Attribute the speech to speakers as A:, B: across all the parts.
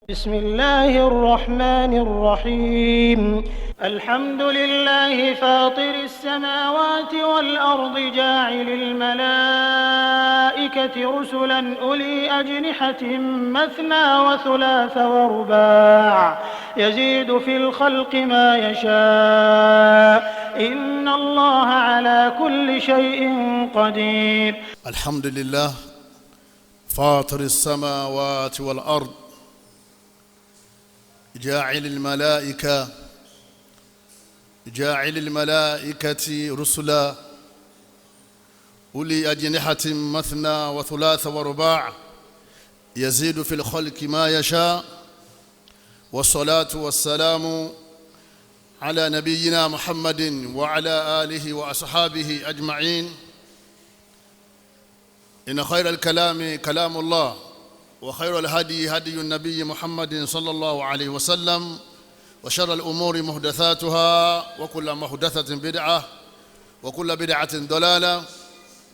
A: بسم الله الرحمن الرحيم الحمد لله فاطر السماوات والأرض جاعل الملائكة رسلا أولي أجنحة مثنى وثلاث ورباع يزيد في الخلق ما يشاء إن الله على كل شيء قدير.
B: الحمد لله فاطر السماوات والأرض جاعل الملائكة رسلا أولي أجنحة مثنى وثلاث ورباع يزيد في الخلق ما يشاء والصلاة والسلام على نبينا محمد وعلى آله وأصحابه أجمعين. إن خير الكلام كلام الله وخير الهدي هدي النبي محمد صلى الله عليه وسلم وشر الأمور محدثاتها وكل محدثة بدعة وكل بدعة ضلالة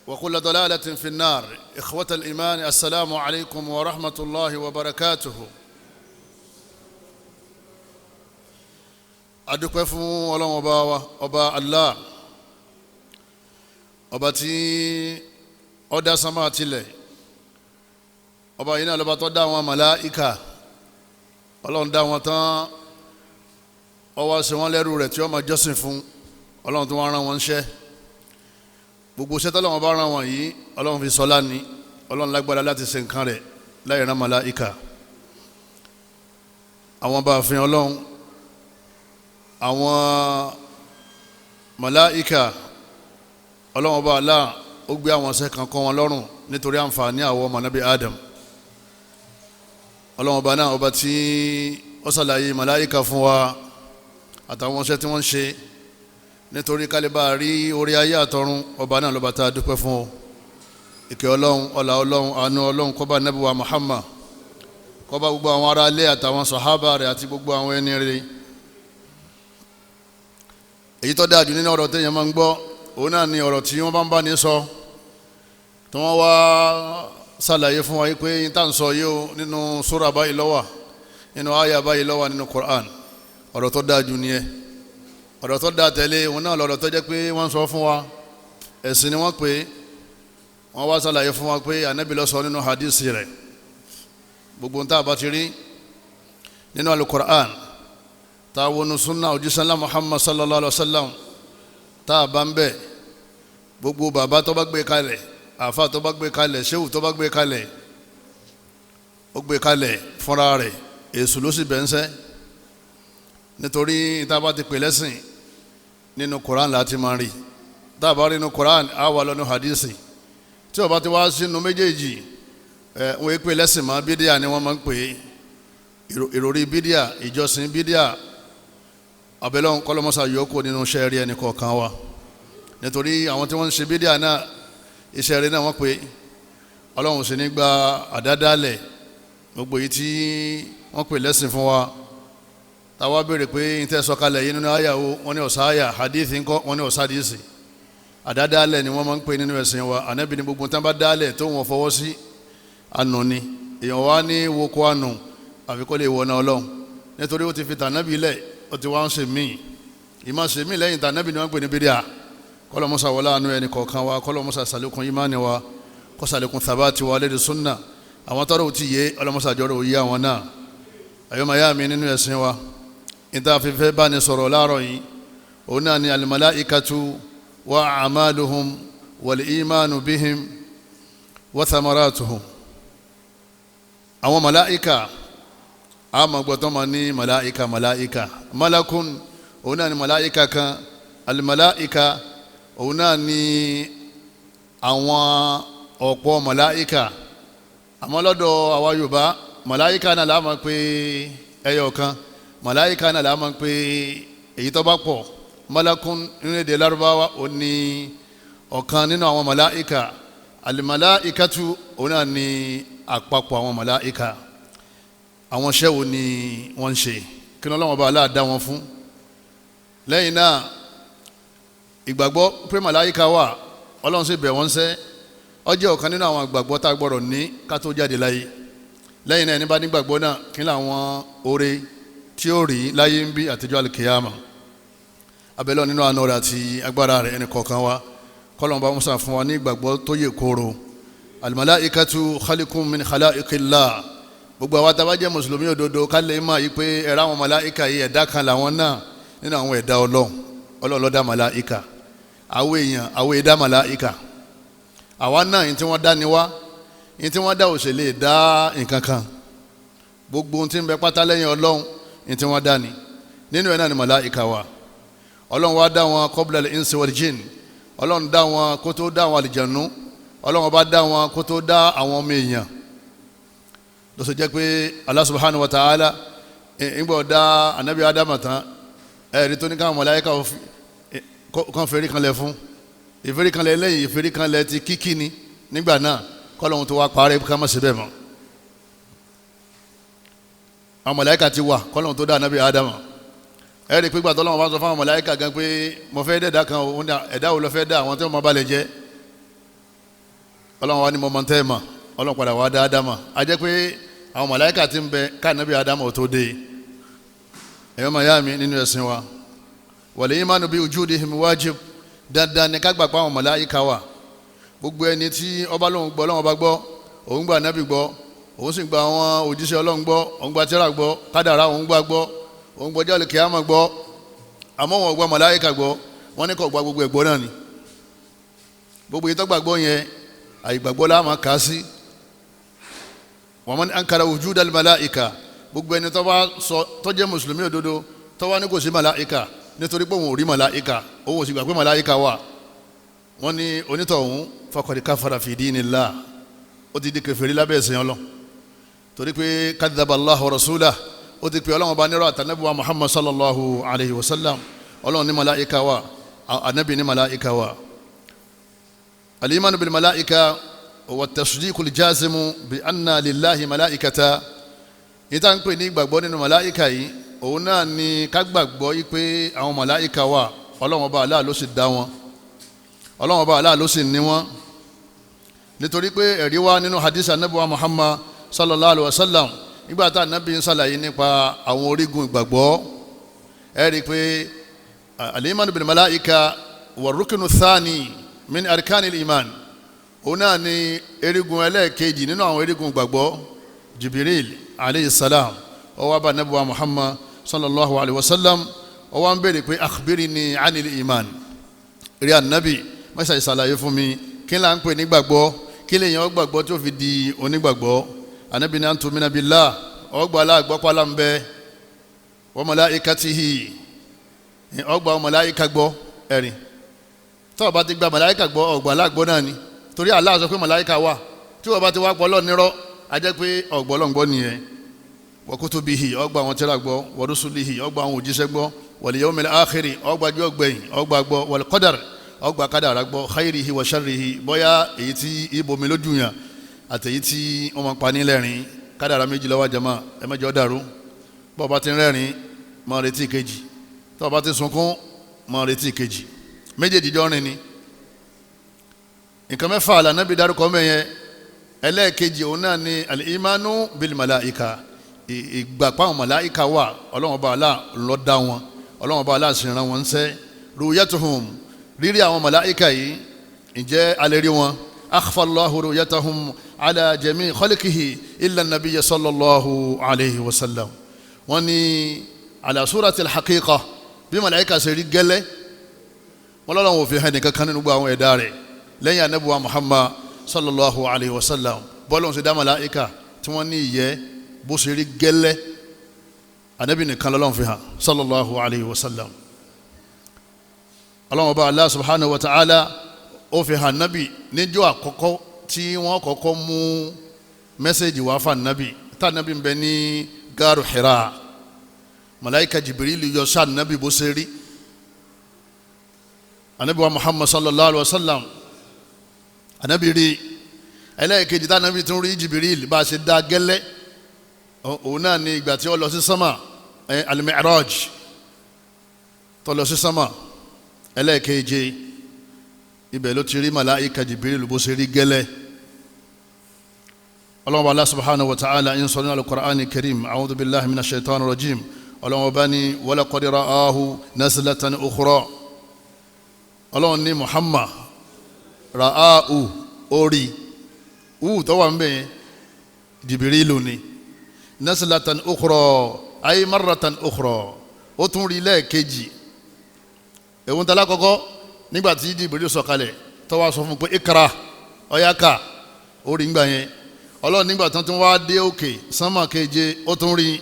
B: وكل ضلالة في النار. إخوة الإيمان السلام عليكم ورحمة الله وبركاته. adúpẹ́ fún Ọlọ́run ọba Allah ọba tí ó dá sánmà àtilẹ̀, ọba yìí náà lọ́ba tó dá àwọn màláíkà. Ọlọ́run dá wọn tán, ó wá ṣe wọ́n lẹ́rú rẹ̀ tí ó máa jọ́sìn fún. Ọlọ́run tó wá rán wọn ṣẹ́, gbogbo iṣẹ́ tọ́lọ́run bá rán wọn yìí Ọlọ́run fi sọlá ni. Ọlọ́run lágbára láti ṣe nǹkan rẹ̀ láì rán màláíkà. àwọn bá fi Ọlọ́run, àwọn màláíkà, Ọlọ́run ọba Allah ó gbé àwọn iṣẹ́ kan kọ́ wọn lọ́rùn nítorí àǹfààní àwọn ọmọ Nábì Adam. Ọlọ́run ọba náà ọba tí ó ṣàlàyé màláíkà fún wa àtàwọn iṣẹ́ tí wọ́n ń ṣe nítorí kálíbà rí orí ayé àtọ̀run. Ọba náà lọ́ba tá a dúpẹ́ fún ọ. ìkẹ́ Ọlọ́run, ọlá Ọlọ́run, àánú Ọlọ́run kó bá Nábì wa Muhammad, kó bá gbogbo àwọn ará ilé àtàwọn sàhábà rẹ̀ àti gbogbo àwọn ẹni rere. èyí tó dáa jù nínú ọ̀rọ̀ téèyàn máa ń gbọ́ òun náà ni ọ̀rọ̀ tí wọ́n bá ń ní sọ tí wọ́n wá ṣàlàyé fún wa pé yín tá ń sọ yìí ó nínú súrà báyìí ló wà, nínú àyà báyìí ló wà nínú Qur'an. ọ̀rọ̀ tó dáa jù nìyẹn. ọ̀rọ̀ tó dáa tẹ̀lé òun náà lọ̀rọ̀ tó jẹ́ pé wọ́n sọ fún wa, ẹ̀sìn ni wọ́n pè é. wọ́n wá ṣàlàyé fún wa pé Ànábì ló sọ nínú hadisi rẹ̀. gbogbo ń tá a bá ti rí nínú al-Qur'an tá a wọnú sunna òjíṣẹ́ ńlá Muhammad sallallahu alaihi wa sallam tá a bá ń bẹ̀, gbogbo bàbá tó bá gbé kalẹ̀, àfa tó bá gbé kalẹ̀, ṣéwù tó bá gbé kalẹ̀, ó gbé kalẹ̀ fúnra rẹ̀, èṣù ló sì bẹ́ńsẹ́. nítorí tá a bá ti pè lẹ́sìn nínú Quran láti máa rí. tá a bá rí nínú Quran á wà lọ́nu hadisi. tí ó bá ti wá sínú méjèèjì wọ́n pè lẹ́sìn mọ́, bídíà ni wọ́n máa ń pè é. ìròrí bídíà, ìjọsìn bídíà, abẹ́lọ́n kọ́lọ́mọ́sá yòókù nínú iṣẹ́ rí ẹnì kọ̀ọ̀kan wa. nítorí àwọn tí wọ́n ń ṣe bídíà náà iṣẹ́ rí náà wọ́n pè. Ọlọ́run sì ní gba àdádálẹ̀ gbogbo yìí tí wọ́n pè lẹ́sìn fún wa. táwa béèrè pé n tẹ́ sọ̀kalẹ̀ yìí nínú àyàwó, wọ́n ní ọ̀sá àyà, hadith ńkọ́, wọ́n ní ọ̀sá hadisi. àdádálẹ̀ ni wọ́n máa ń pè nínú ẹ̀sìn wa. Ànábì ní gbogbo tán bá dálẹ̀ tó wọ́n fọwọ́ sí ànú ni. èèyàn wá ní woko ànú àfikọ́ lè wọná Ọlọ́run, nítorí ó ti fi tànábì lẹ̀, ó ti wá ń ṣe míì. ìmọ̀ ṣe míì lẹ́yìn tànábì ni wọ́n ń pè ní bídíà. kọ́lọ́mọ́sá wọlé àánú ẹni kọ̀ọ̀kan wa, kọ́lọ́mọ́sá sàlékún ìmánì wa, kó sàlékún thabati wa lédè súnà. àwọn tọ́rọ̀ ò ti yé ọlọ́mọ́sá jọrọ̀ òye àwọn náà. àyọ́mayá mi nínú ẹ̀sìn wa, ìta fífẹ́ bá ní sọ̀rọ̀ láàárọ̀ yìí òun náà ni al-malaikatu wa a'maluhum wal imanu bihim wa thamaratuhum. àwọn màláíkà, àmọ́ gbọ́tọ́ ma ní màláíkà malakun, òun náà ni màláíkà kan. al-malaika òun náà ni àwọn ọ̀pọ̀ màláíkà. àmọ́ lọ́dọ̀ àwa Yorùbá màláíkà náà la máa pè ẹyọ kan, màláíkà náà la máa pè èyí tó bá pọ̀. malakun nínú èdè Lárúbáwá ó ní ọ̀kan nínú àwọn màláíkà. al-malaikatu òun náà ni àpapọ̀ àwọn màláíkà. àwọn iṣẹ́ wo ni wọ́n ń ṣe, kí ni Ọlọ́run bá aláàdá wọn fún. lẹ́yìn náà ìgbàgbọ́ pé màláíkà wà, Ọlọ́run sì bẹ̀ wọ́n sẹ́. ó jẹ́ ọ̀kan nínú àwọn ìgbàgbọ́ tá a gbọ́dọ̀ ní ká tó jáde láyé. lẹ́yìn náà ẹni bá nígbàgbọ́ náà kí làwọn oore tí ó rí láyé ń bí àtijọ́ alikiyama. abẹ́lẹ́ nínú àánú rẹ̀ àti agbára rẹ̀ ẹni kọ̀ọ̀kan wa kọ́lọ́n bá musa fún wa ní ìgbàgbọ́ tó yè kóró. al-malaikatu khaliqun min khalaiqillah. gbogbo àwa tá a bá jẹ́ mùsùlùmí òdodo ká lè máa yí pé ẹ̀rọ àwọn màláìka yìí ẹ̀dá kan làwọn náà nínú àwọn ẹ̀dá Ọlọ́run ló dá màláìka. àwọn èèyàn àwọn ẹ̀dá màláìka. àwa náà yìí tí wọ́n dá ni wá yìí tí wọ́n dá ò sì lè dá nǹkan kan. gbogbo ohun tí ń bẹ pátá lẹ́yìn Ọlọ́run yìí tí wọ́n dá ni nínú ẹ̀ náà ni màláìka wa. Ọlọ́run wá dá wọn qabla al-insi wal-jinn. Ọlọ́run dá wọn kó tó dá àwọn àlìjànú. Ọlọ́run bá dá wọn kó tó dá àwọn ọmọ èèyàn. ló ṣe jẹ́ pé Allah subhanahu wa ta'ala ìgbà dá anabi Adama tán ẹ̀rí tó ní káwọn màláíkà kan fèrí kanlẹ̀ fún ìfèrí kanlẹ̀ lẹ́yìn ìfèrí kanlẹ̀ ti kíkí ni nígbà náà kọ́lọ́hún tó wá parẹ́ ká má ṣe bẹ́ẹ̀ mọ́. àwọn màláíkà ti wà kọ́lọ́hún tó dá anabi Adama ẹ̀rí pé gbàtọ́ lọ́wọ́ bá sọ fún àwọn màláíkà gan pé mo fẹ́ dẹ́ẹ̀dá kan ẹ̀dá wo lọ fẹ́ dá àwọn tí wọ́n máa balẹ̀ jẹ́ Ọlọ́run wa ni mo mọ̀ tẹ́ mà Ọlọ́run padà wá dá Ádámà a jẹ́ pé àwọn màláíkà ti ń bẹ káànábì Ádámà ò tó dé ẹ̀yọ́ máa yá mi nínú ẹ̀sìn wa wal imanu bi wujudihim wajib dandan ni ká gbà pé àwọn màláíkà wà gbogbo ẹni tí ọba lóun gbọ́ Ọlọ́run bá gbọ́ òun gba ànábì gbọ́ òun sì gba àwọn òjíṣẹ́ Ọlọ́run gbọ́ òun gba tírà gbọ́ kádàrá òun gbọ́ òun gbọ́ ọjọ́ kíyámà gbọ́ àmọ́ wọn gba màláíkà gbọ́ wọ́n ní kò gba gbogbo ẹ̀gbọ́ náà ni gbogbo ìtọ́gbàgbọ́ yẹn àìgbàgbọ́ la máa kà á sí. wa man ankara wujudal malaika gbogbo ẹni tó bá sọ tó jẹ́ mùsùlùmí òdodo tó wá ní kò sí màláìka nítorí pé òun ò rí màláìka òun ò sì gbà pé màláìka wà wọ́n ní onítọ̀hún faqad kafara fi dinillah ó ti di kèfèrí lábẹ́ ẹ̀sìn Ọlọ́run torí pé kadhaba Allahu rasulahu ó ti pè Ọlọ́run bá nírọ̀ àtànábì wa Muhammad sallallahu alayhi wa sallam Ọlọ́run ní màláìka wà ànábì ní màláìka wà. al-imanu bil malaika والتصديق الجازم بأن لله ملائكة ìta ń pè ní ìgbàgbọ́ nínú màláìka yìí òun náà ni ká gbàgbọ́ yìí pé àwọn màláìka wà Ọlọ́run Ọba Allah ló sì dá wọn Ọlọ́run Ọba Allah ló sì ní wọn nítorí pé ẹ̀rí wá nínú hadith anabi wa Muhammad sallallahu alayhi wa sallam nígbà tá anabi ń ṣàlàyé nípa àwọn orígun ìgbàgbọ́ ẹ rí i pé al-imanu bil màláìka wa ruknu thani min arkanil iman òun náà ni erigun ẹlẹ́ẹ̀kejì nínú àwọn erigun gbàgbọ́ Jibril alayhi salam ó wá bá nabi wa Muhammad sallallahu alayhi wa sallam ó wá ń bèèrè pé akhbirni anil iman rí ànábì mẹ́sà ìsàlàyé fún mi kí là ń pè ní gbàgbọ́ kí lè yàn ó gbàgbọ́ tó fi di onígbàgbọ́ ànábì ní an tu'mina billah ọgbà aláàgbọ́ pálá ń bẹ wa malaikatihi ọgbà màláìka gbọ́ ẹ̀rìn tó bá ti gba màláìka gbọ́ ọgbà aláàgbọ́ náà ni torí Allah sọ pé màláíkà wà tí wọ́n bá ti wá pọ̀ lọ́ọ̀ nírọ́ a jẹ́ pé ọ̀gbọ́lọ́ngbọ́ nìyẹn wa kutubihi ọgbà àwọn tírà gbọ́ wa rusulihi ọgbà àwọn òjíṣẹ́ gbọ́ wal yawmil akhiri ọgbà jọ́ gbẹ̀yìn ọgbà gbọ́ wal qadar ọgbà kádàrá gbọ́ khairihi wa sharrihi bóyá èyí tí ibomi lójú yàn àti èyí tí wọ́n máa pa ní lẹ́rìn kádàrá méjì ló wà jàmá ẹ má jẹ́ dàrú bó bá ti rẹ́rìn máa retí kejì tó bá ti sunkún máa retí kejì méjèèjì jọ rìn ni nǹkan mẹ́fà àlànàbí dárúkọ mẹ́yẹn ẹlẹ́ẹ̀kejì òun náà ni al-imanu bil malaika ìgbàpá àwọn màláìka wà Ọlọ́run Ọba Allah ló dá wọn Ọlọ́run Ọba Allah sì rán wọn ń sẹ́ ru'yatuhum rírí àwọn màláìka yìí ǹjẹ́ alẹ́ rí wọn akhfa Allahu ru'yatahum ala jami' khalqihi illa an-nabiyya sallallahu alayhi wa sallam wọ́n ní ala suratil haqiqa bí màláìka ṣe rí gẹ́lẹ́ wọn lọ́wọ́ òfin hàn nìkan kan nínú gbogbo àwọn ẹ̀dá rẹ̀ lẹ́yìn anabuwa Muhammad sallallahu alayhi wa sallam bọ́lọ́n ṣe dá màláìka tí wọ́n ní ìyẹ́ bó ṣe rí gẹ́lẹ́ anabi nìkan lọ́lọ́n fi hàn sallallahu alayhi wa sallam Ọlọ́hun Ọba Allah subhanahu wa ta'ala ó fi hàn nabi níjọ́ àkọ́kọ́ tí wọ́n kọ́kọ́ mú mẹ́sẹ̀jì wá fún nabi tá nabi ń bẹ ní gáàrù Hira màláìka Jibril yọ sáà nabi bó ṣe rí anabiwa Muhammad sallallahu alayhi wa sallam anabi rí ẹlẹ́ẹ̀kejì tá anabi tún rí Jibril bá a ṣe dá gẹ́lẹ́ òun náà ni ìgbà tí ó lọ sí sánmà al-Mi'raj tó lọ sí sánmà ẹlẹ́ẹ̀keje ibẹ̀ ló ti rí màláìka Jibril bó ṣe rí gẹ́lẹ́ ọlọ́run Allah subhanahu wa ta'ala in sọ nínú al-Qur'ani karim a'udhu billahi minash shaitani rajim ọlọ́run bá ní wa laqad ra'ahu nazlatan ukhra ọlọ́run ní Muhammad ra'ahu orí tó wà ń bẹ̀ Jibrilu ni nazlatan ukhra ay marratan ukhra ó tún rí lẹ́ẹ̀kejì ẹ̀wọ̀n tala kọ́kọ́ nígbàtí Jibrilu sọ̀kalẹ̀ tó wá sọ fún pé ikra ọ̀yáka orí ń gbà yẹn ọlọ́run nígbà tán tún wá dé òkè sánmà keje ó tún rí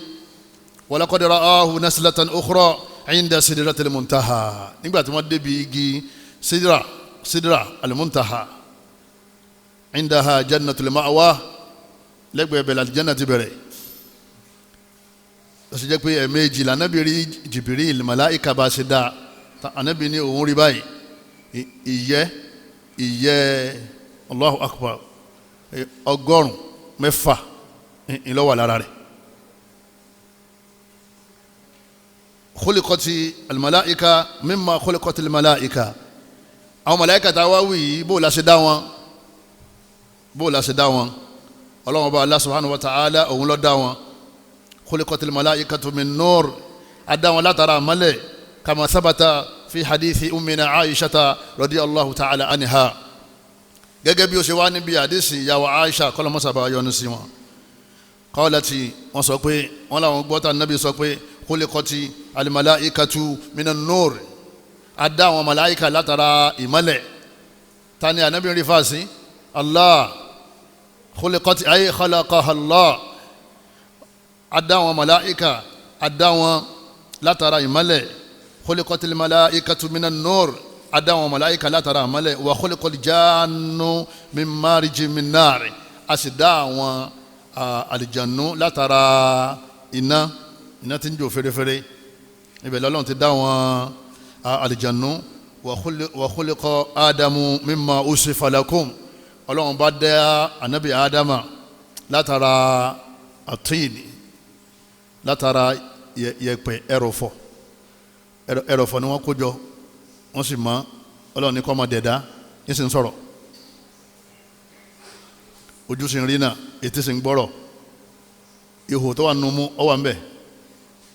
B: walaqad ra'ahu naslatan ukhra 'inda sidratil muntaha nígbà tí wọ́n débi igi sidra al-muntaha 'indaha jannatul ma'wa lẹ́gbẹ̀ẹ́ bẹ̀rẹ̀ aljanna ti bẹ̀rẹ̀ ó sì jẹ́ pé ẹ̀ẹ̀mejì lànàbí rí Jibril màláìka bá ṣe dáa ànábì ní òun rí báyìí ìyẹ́ Allahu akbar 100 ìlọ́wà lára rẹ̀ khuliqati al-malaika mimma khuliqati al-malaika àwọn màláìka tá wá wí bó la ṣe dá wọn Ọlọ́run bá Allah subhanahu wa ta'ala òun ló dá wọn khuliqati al-malaikatu min nur adá wọn látara mọ́lẹ̀ kama thabata fi hadithi ummina Aishata radiyallahu ta'ala anha gẹ́gẹ́ bí ó ṣe wá níbi àdísì ìyàwó Aisha kọlọmọ́sàbà yọnu sí wọn qaulati wọ́n sọ pé wọ́n láwọn gbọ́ta nábi sọ pé khuliqati al-malaikatu minan nur adá àwọn malaika látara ìmọ́lẹ̀ ta ni ànábì rí fásí Allah khuliqati ay khalaqaha Allah adá àwọn malaika adá wọn látara ìmọ́lẹ̀ khuliqati al-malaikatu minan nur adá wọn màláíkà látara àmọ́lẹ̀ wa khuliqal jannu min mariji min nar a sì dá àwọn àlìjànú látara iná tí ń jò fẹ́rẹ́fẹ́rẹ́ ibẹ̀ lọ́lọ́run ti dá wọn àlìjànú wa khuliqa ádámù mimma usifa lakum ọlọ́run bá dá ànábì ádámà látara àtíìnì látara yẹ̀pẹ̀ ẹrọ̀fọ̀ ni wọ́n kó jọ wọ́n sì mọ́ ọlọ́run ní kọ́ ọmọ dẹ̀dá ní sì ń sọ̀rọ̀ ojú sì ń rí náà ètí sì ń gbọ́rọ̀ ihò tó wà nínú mú ọ wà ń bẹ̀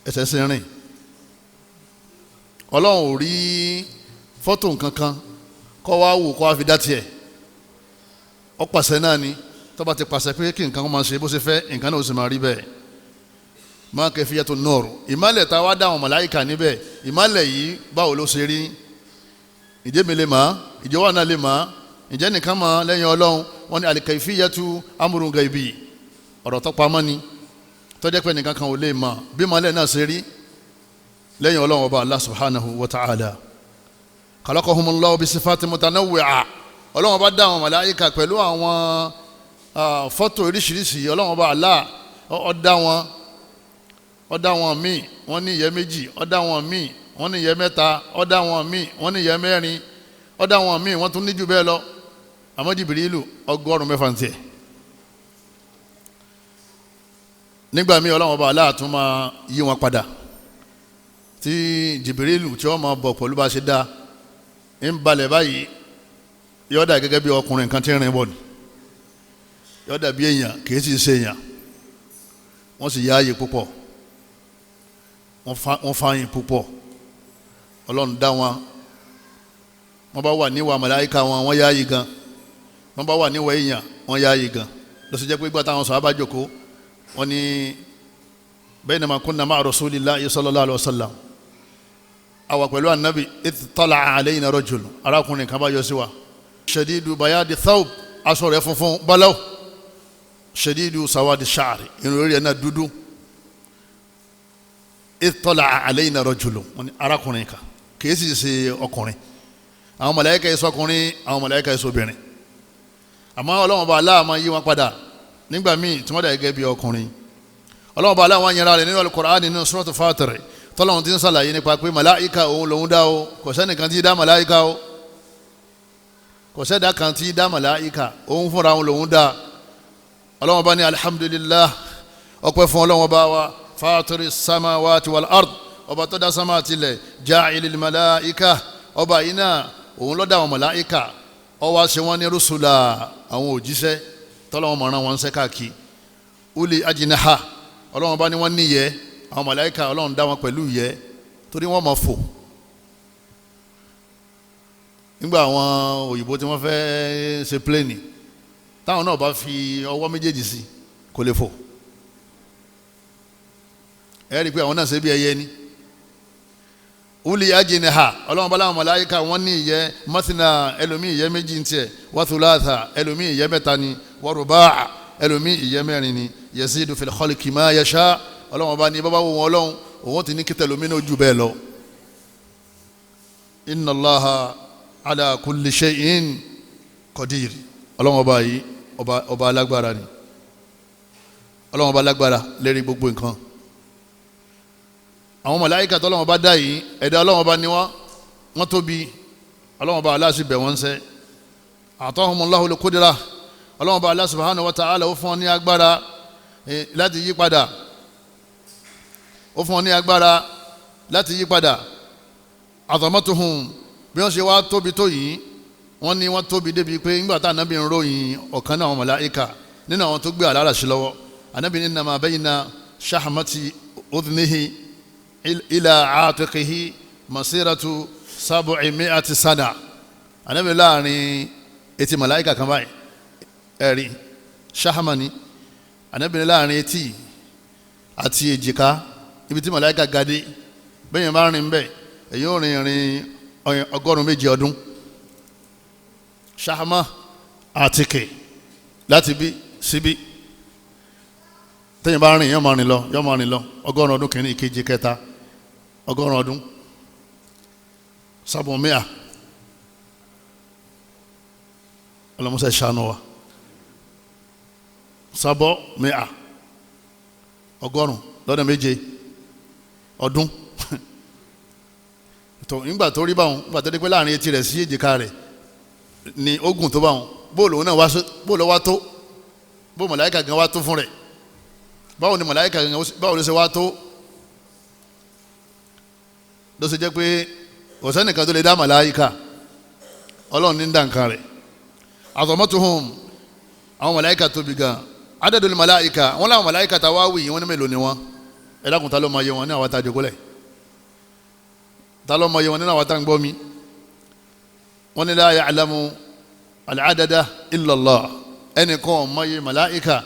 B: ẹsẹ̀ sì ń rìn ọlọ́run ò rí fọ́tò nǹkankan kọ́ wá wò kọ́ wá fi dá tiẹ̀ ọ pàṣẹ náà ni tó bá ti pàṣẹ pé kí nǹkan máa ṣe bó ṣe fẹ́ nǹkan náà ó sì máa rí bẹ́ẹ̀ máa kẹfìyà tó nọ́ọ̀rù ìmálẹ̀ tá a wá dá àwọn màláìkà níbẹ̀ ìmálẹ̀ yìí báwo ló ṣe rí ìjẹ́ mi lè máa ìjọ wà náà lè máa ìjẹ́ nìkan máa lẹ́yìn ọlọ́run wọ́n ní al-kayfiyatu amrun ghaibi ọ̀rọ̀ tó pamọ́ ni tó jẹ́ pé nìkan kan ò lè máa bí ìmálẹ̀ náà ṣe rí lẹ́yìn ọlọ́run ọba Allah subhanahu wa ta'ala khalaqahumullahu bi sifatin mutanawwi'a ọlọ́run ọba dá àwọn màláìkà pẹ̀lú àwọn fọ́tò oríṣiríṣi ọlọ́run ọba Allah ó dá wọn míì wọ́n ní ìyẹ́ méjì ó dá wọn míì wọ́n ní ìyẹ́ mẹ́ta ó dá wọn míì wọ́n ní ìyẹ́ mẹ́rin ó dá wọn míì wọ́n tún ní jù bẹ́ẹ̀ lọ àmọ́ Jibrilu 100 tiẹ̀ nígbà míì ọlọ́run ọba Allah tún máa yí wọn padà tí Jibrilu tí wọ́n máa bọ̀ pẹ̀lú bá ṣe dá ń balẹ̀ báyìí yọ́dà gẹ́gẹ́ bí ọkùnrin kan tí ń rìn bọ̀ ni yọ́dà bí èèyàn kìí sì ṣe èèyàn wọ́n sì yáàyè púpọ̀ wọ́n fáyìn púpọ̀ ọlọ́run dá wọn wọ́n bá wà níwà màláíkà wọn wọ́n yáàyè gan wọ́n bá wà níwà èèyàn wọ́n yáàyè gan ló sì jẹ́ pé gbàtà àwọn sàhábà jókòó wọ́n ní baynama kunna ma'a rasulillahi sallallahu alaihi wasallam àwa pẹ̀lú ànábì idh tala'a alayna rajul arákùnrin kan bá yọ sí wa shadidu bayadi thawb aṣọ rẹ̀ funfun báláw shadidu sawadi sha'ri irun rẹ̀ náà dúdú idh tala'a alayna rajul wọ́n ní arákùnrin kan kìí sì ṣe ọkùnrin àwọn màláíkà yìí sọkùnrin àwọn màláíkà yìí sọbìnrin àmọ́ Ọlọ́run bá Allah máa yí wọn padà nígbà míì tí wọ́n dà gẹ́gẹ́ bí ọkùnrin Ọlọ́run bá Allah wọn yẹra rẹ̀ nínú al-Qur'an nínú Suratul Fatir tọ́lọ́run ti ń sàlàyé nípa pé màláíkà òun lòun dá o kò sẹ́nìkan tí dá màláíkà o kò sẹ́dá kan tí dá màláíkà òun fúnra òun lòun dá Ọlọ́run bá ní alhamdulillah ọpẹ́ fún Ọlọ́run bá wa fatiris samawati wal ard ọba tó dá sámà tilẹ̀ ja'ilil màláíkà ọba yìí náà òun ló dá àwọn màláíkà ó wá ṣe wọ́n ní rúṣùlà àwọn òjíṣẹ́ tọ́lọ́wọ́n mọ̀ràn wọn ṣẹ́ káàkiri uli ajinaha ọlọ́wọ́n bá ní wọ́n níyẹ́ àwọn màláíkà ọlọ́run dá wọn pẹ̀lú ìyẹ́ torí wọ́n máa fò nígbà àwọn òyìnbó tí wọ́n fẹ́ ṣe pléènì táwọn náà bá fi ọwọ́ méjèèjì sí kò lè fò ẹ rí i pé àwọn náà ṣe bí ẹyẹ ni uli ajinaha ọlọ́run bá láwọn màláíkà wọ́n ní ìyẹ́ mathna ẹlòmíì ìyẹ́ méjì ń tiẹ̀ wa thulatha ẹlòmíì ìyẹ́ mẹ́ta ni wa ruba' ẹlòmíì ìyẹ́ mẹ́rin ni yazidu fil khalqi ma yasha ọlọ́run bá ní bàbá wo wọn ọlọ́run òun ti ní kí tẹlómi náà jù bẹ́ẹ̀ lọ inna Allaha ala kulli shay'in qadir ọlọ́run ọba yìí ọba alágbára ni ọlọ́run ọba alágbára lérí gbogbo nǹkan àwọn màláíkà tọ́lọ́run ọba dá yìí ẹ̀dá ọlọ́run ọba ni wọ́n tóbi ọlọ́run ọba Allah sì bẹ̀ wọ́n sẹ́ atahumullahu al-qudrah ọlọ́run ọba Allah subhanahu wa ta'ala ó fún wọn ní agbára láti yí padà ó fún wọn ní agbára láti yí padà azamatuhum bí wọ́n ṣe wá tóbi tó yìí wọ́n ní wọ́n tóbi débi pé nígbà tá ànábì ń ròyìn ọ̀kan náà àwọn màláíkà nínú àwọn tó gbé àláràṣí lọ́wọ́ ànábì ní innama bayna shahmati udhnihi ila atiqihi masiratu sab'imi'ati sana ànábì láàrin etí màláíkà kan báyìí ẹ̀rí shahmani ànábì láàrin etí àti èjìká ibi tí màláíkà gadé bẹ́yẹn bá rìn bẹ́ẹ̀ èyí ò rìn 100 ọdún ṣahama àtìkè láti bí síbí tẹ́yìn bá rìn yọ́ máa rìn lọ 100 ọdún kìíní ìkejì kẹta 100 ọdún 700 ọlọ́mọsẹ̀ ṣàánú wa 700 100 lọ́dọ̀ méje ọdún tó nígbà tó rí báwọn nígbà tó dé pé láàrin etí rẹ̀ sí èjìká rẹ̀ ni ogun tó báwọn bóòlù náà wá tó bó màláíkà gan wá tó fún rẹ̀ báwo ni màláíkà gan báwo ló ṣe wá tó ló ṣe jẹ́ pé kò sẹ́nìkan tó lè dá màláíkà ọlọ́run ní ń dá nǹkan rẹ̀ azamatuhum àwọn màláíkà tóbi gan adadul màláíkà wọn láwọn màláíkà tá a wá wì wọ́n ní mélòó ni wọ́n ẹ̀dákun ta ló máa yẹ wọn ní àwọn tá a jókòó lẹ̀ ta ló máa yẹ wọn nínú àwọn tá a ń gbọ́ mi wọ́n ní la ya'lamu al-adada illa Allah ẹnìkan ọmọ yẹ màláíkà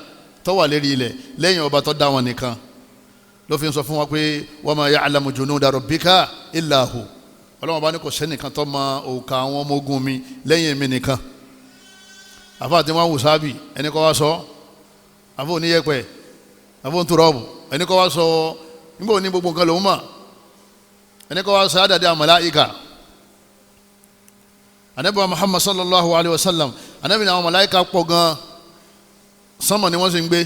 B: tó wà lérí ilẹ̀ lẹ́yìn ọba tó dá wọn nìkan ló fi ń sọ fún wa pé wa ma ya'lamu junuda rabbika illa hu ọlọ́wọ́n bá ní kò sẹ́nìkan tó mọ òkà àwọn ọmọ ogun mi lẹ́yìn mi nìkan àfa àti wọn wù sábì ẹni kọ́ wá sọ àfọ oníyẹpẹ àfọ ntúrọ́ọ̀bù ẹni kọ́ wá sọ nígbà òní gbogbo nǹkan lòún mọ̀ ẹni kọ́ wá sọ àdàdé àmàláìkà anabi wa Muhammad sallallahu alayhi wa sallam anabi ní àwọn màláìkà pọ̀ gan sánmà ni wọ́n sì ń gbé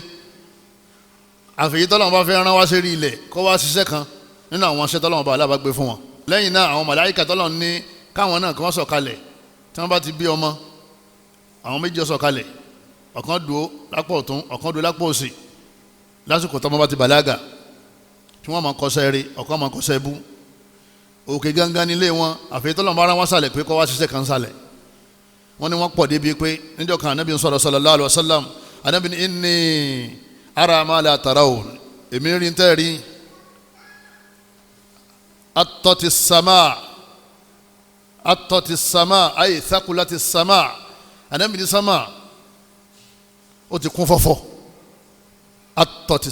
B: àfẹ̀yí tọ́lọ́wọ́n bá fẹ́ rán wá sí rí ilẹ̀ kọ́ wá ṣiṣẹ́ kan nínú àwọn aṣẹ́ tọ́lọ́wọ́n bá alábàgbé fún wọn lẹ́yìn náà àwọn màláìkà tọ́lọ́wọ́n ní káwọn náà kí wọ́n sọ̀kalẹ̀ tí wọ́n bá ti bí ọmọ àwọn méjì sọ̀kalẹ̀ ọ̀kan dúró lápò ọ̀tún ọ̀kan dúró lápò òsì lásìkò tọ́mọ bá ti bàlágà tí wọ́n máa kọsẹ́ rí ọ̀kan máa kọsẹ́ bú òkè gangan nílé wọn àfẹ́yí tọ́lọ́wọ́n bá rán wá sàlẹ̀ pé kọ́ wá ṣiṣẹ́ kan sàlẹ̀ wọ́n ní wọ́n pọ̀ débi pé níjọ́ kan anábì sallallahu alaihi wasallam anábì ní inni ara ma la tarawun èmi rí ń tẹ́rí atọ́tí sama ayé thakulati sama anábì ní sama ó ti kún fọ́fọ́ atọ́tí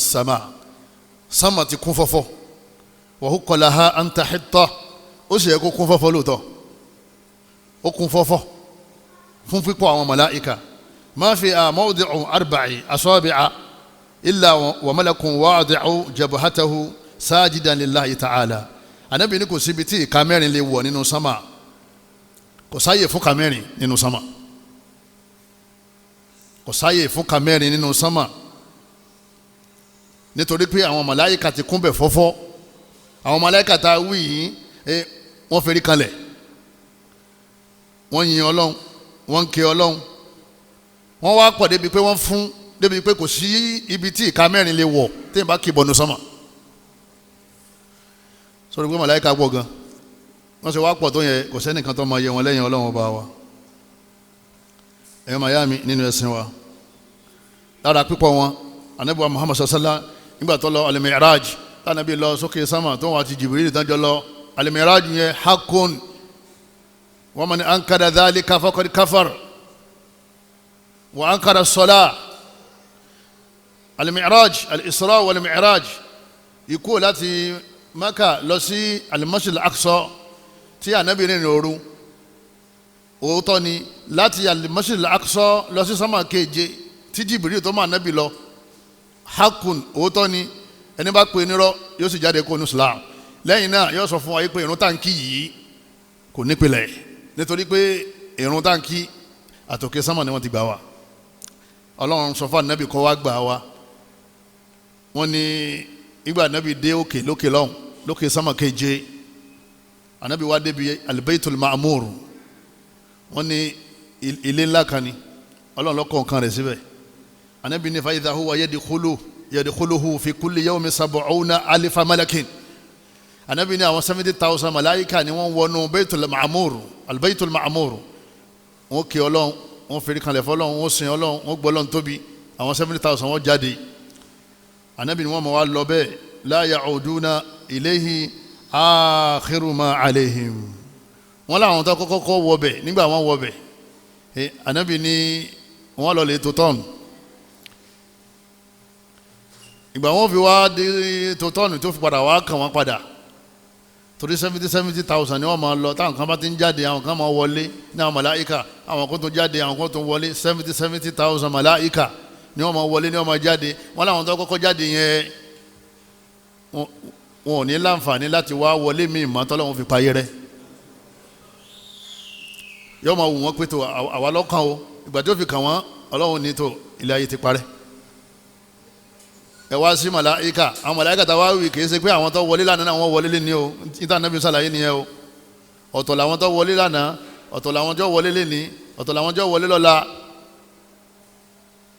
B: sama ti kún fọ́fọ́ wa huqqa laha an tahitta ó sì yẹ kó kún fọ́fọ́ lóòótọ́ ó kún fọ́fọ́ fún pípọ̀ àwọn màláìka ma fi mawdi'u arba'i asabi'a illa wa malakun wadi'u jabhatahu sajidan lillahi ta'ala Ànábì ní kò síbi tí ìka mẹ́rin lè wọ̀ nínú sámà kò sáyè fún ìka mẹ́rin nínú sámà kò sáyè fún ìka mẹ́rin nínú sámà nítorí pé àwọn màláìka ti kún bẹ̀ fọ́fọ́ àwọn màláìka tá a wí yìí wọ́n fẹ́rí kalẹ̀ wọ́n yin Ọlọ́run wọ́n ń ké Ọlọ́run wọ́n wá pọ̀ débi pé wọ́n fún débi pé kò sí ibi tí ìka mẹ́rin lè wọ̀ téèyàn bá kì í bọ̀nu sánmà sọ̀rọ̀ pé màláìka pọ̀ gan wọ́n sì wá pọ̀ tó yẹ kò sẹ́nìkan tó máa yẹ wọn lẹ́yìn Ọlọ́run ọba wa ẹ̀yọ́ màyá mi nínú ẹ̀sìn wa lára pípọ̀ wọn anabi wa Muhammad sallallahu nígbà tó lọ al-Mi'raj tánàbí lọ sókè sámà tó wọn àti Jibril tánjọ lọ al-Mi'raj yẹn haqqun wa man ankara dhalika faqad kafar wa ankara as-salah. al-Mi'raj al-Isra wal-Mi'raj ikú láti Maka lọ sí al-Masjid al-Aqsa tí anabi rìn òru òótọ́ ni láti al-Masjid al-Aqsa lọ sí sámà keje tí Jibril tó máa anabi lọ hakun òótọ́ ni ẹni bá pe nírọ́ yóò sì jáde kó nu Islam lẹ́yìn náà yóò sọ fún wa pé ìrun táǹkì yìí kò nípìlẹ̀ nítorí pé ìrun táǹkì àtòkè sámà ni wọ́n ti gbà wá Ọlọ́run sọ fún anabi kọ́ wá gbà wá wọ́n ní ìgbà anabi dé òkè lókè lọ́hùn lókè sámà keje anabi wá débi al-Baytul Ma'mur wọ́n ní ilé ńlá kan ni Ọlọ́run ló kọ́ nǹkan rẹ̀ síbẹ̀ anabi ní fa idha huwa yadkhuluhu fi kulli yawmin 70,000 malakin anabi ní àwọn 70,000 malaika ni wọ́n wọnú Baytul Ma'mur al-Baytul Ma'mur wọ́n kí Ọlọ́run wọ́n fẹ́rí kanlẹ̀ fọ́lọ́run wọ́n sin Ọlọ́run wọ́n gbọ́ Ọlọ́run tóbi àwọn 70,000 wọ́n jáde anabi ní wọ́n mọ̀ wá lọ bẹ́ẹ̀ la ya'uduna ilayhi akhiru ma alayhim wọ́n láwọn tó kọ́kọ́ wọbẹ̀ nígbà wọ́n wọbẹ̀ anabi ní wọ́n lọ lè tó tọ́nù ìgbà wọ́n fi wá dé tó tọ́nù tó fi padà wá kàn wọ́n padà torí 70,000 ni wọ́n máa lọ táwọn kan bá ti ń jáde àwọn kan máa wọlé ní àwọn màláìka àwọn kan tó jáde àwọn kan tó wọlé 70,000 màláìka ni wọ́n máa wọlé ni wọ́n máa jáde wọ́n láwọn tó kọ́kọ́ jáde yẹn wọn ò ní láǹfààní láti wá wọlé míì mọ́ tọ́lọ́run fi payé rẹ̀ yóò máa wù wọ́n pé tó àwa lọ́kàn o ìgbà tó fi kàn wọ́n Ọlọ́run ní tó ilé ayé ti parẹ́ ẹ wá sí màláìka àwọn màláìka tá a wá wí kì í ṣe pé àwọn tó wọlé lánàá náà wọ́n wọlé lé ní o níta nàbí sàlàyé nìyẹn o ọ̀tọ̀ làwọn tó wọlé lánàá ọ̀tọ̀ làwọn tó wọlé lé ní ọ̀tọ̀ làwọn tó wọlé lọ́la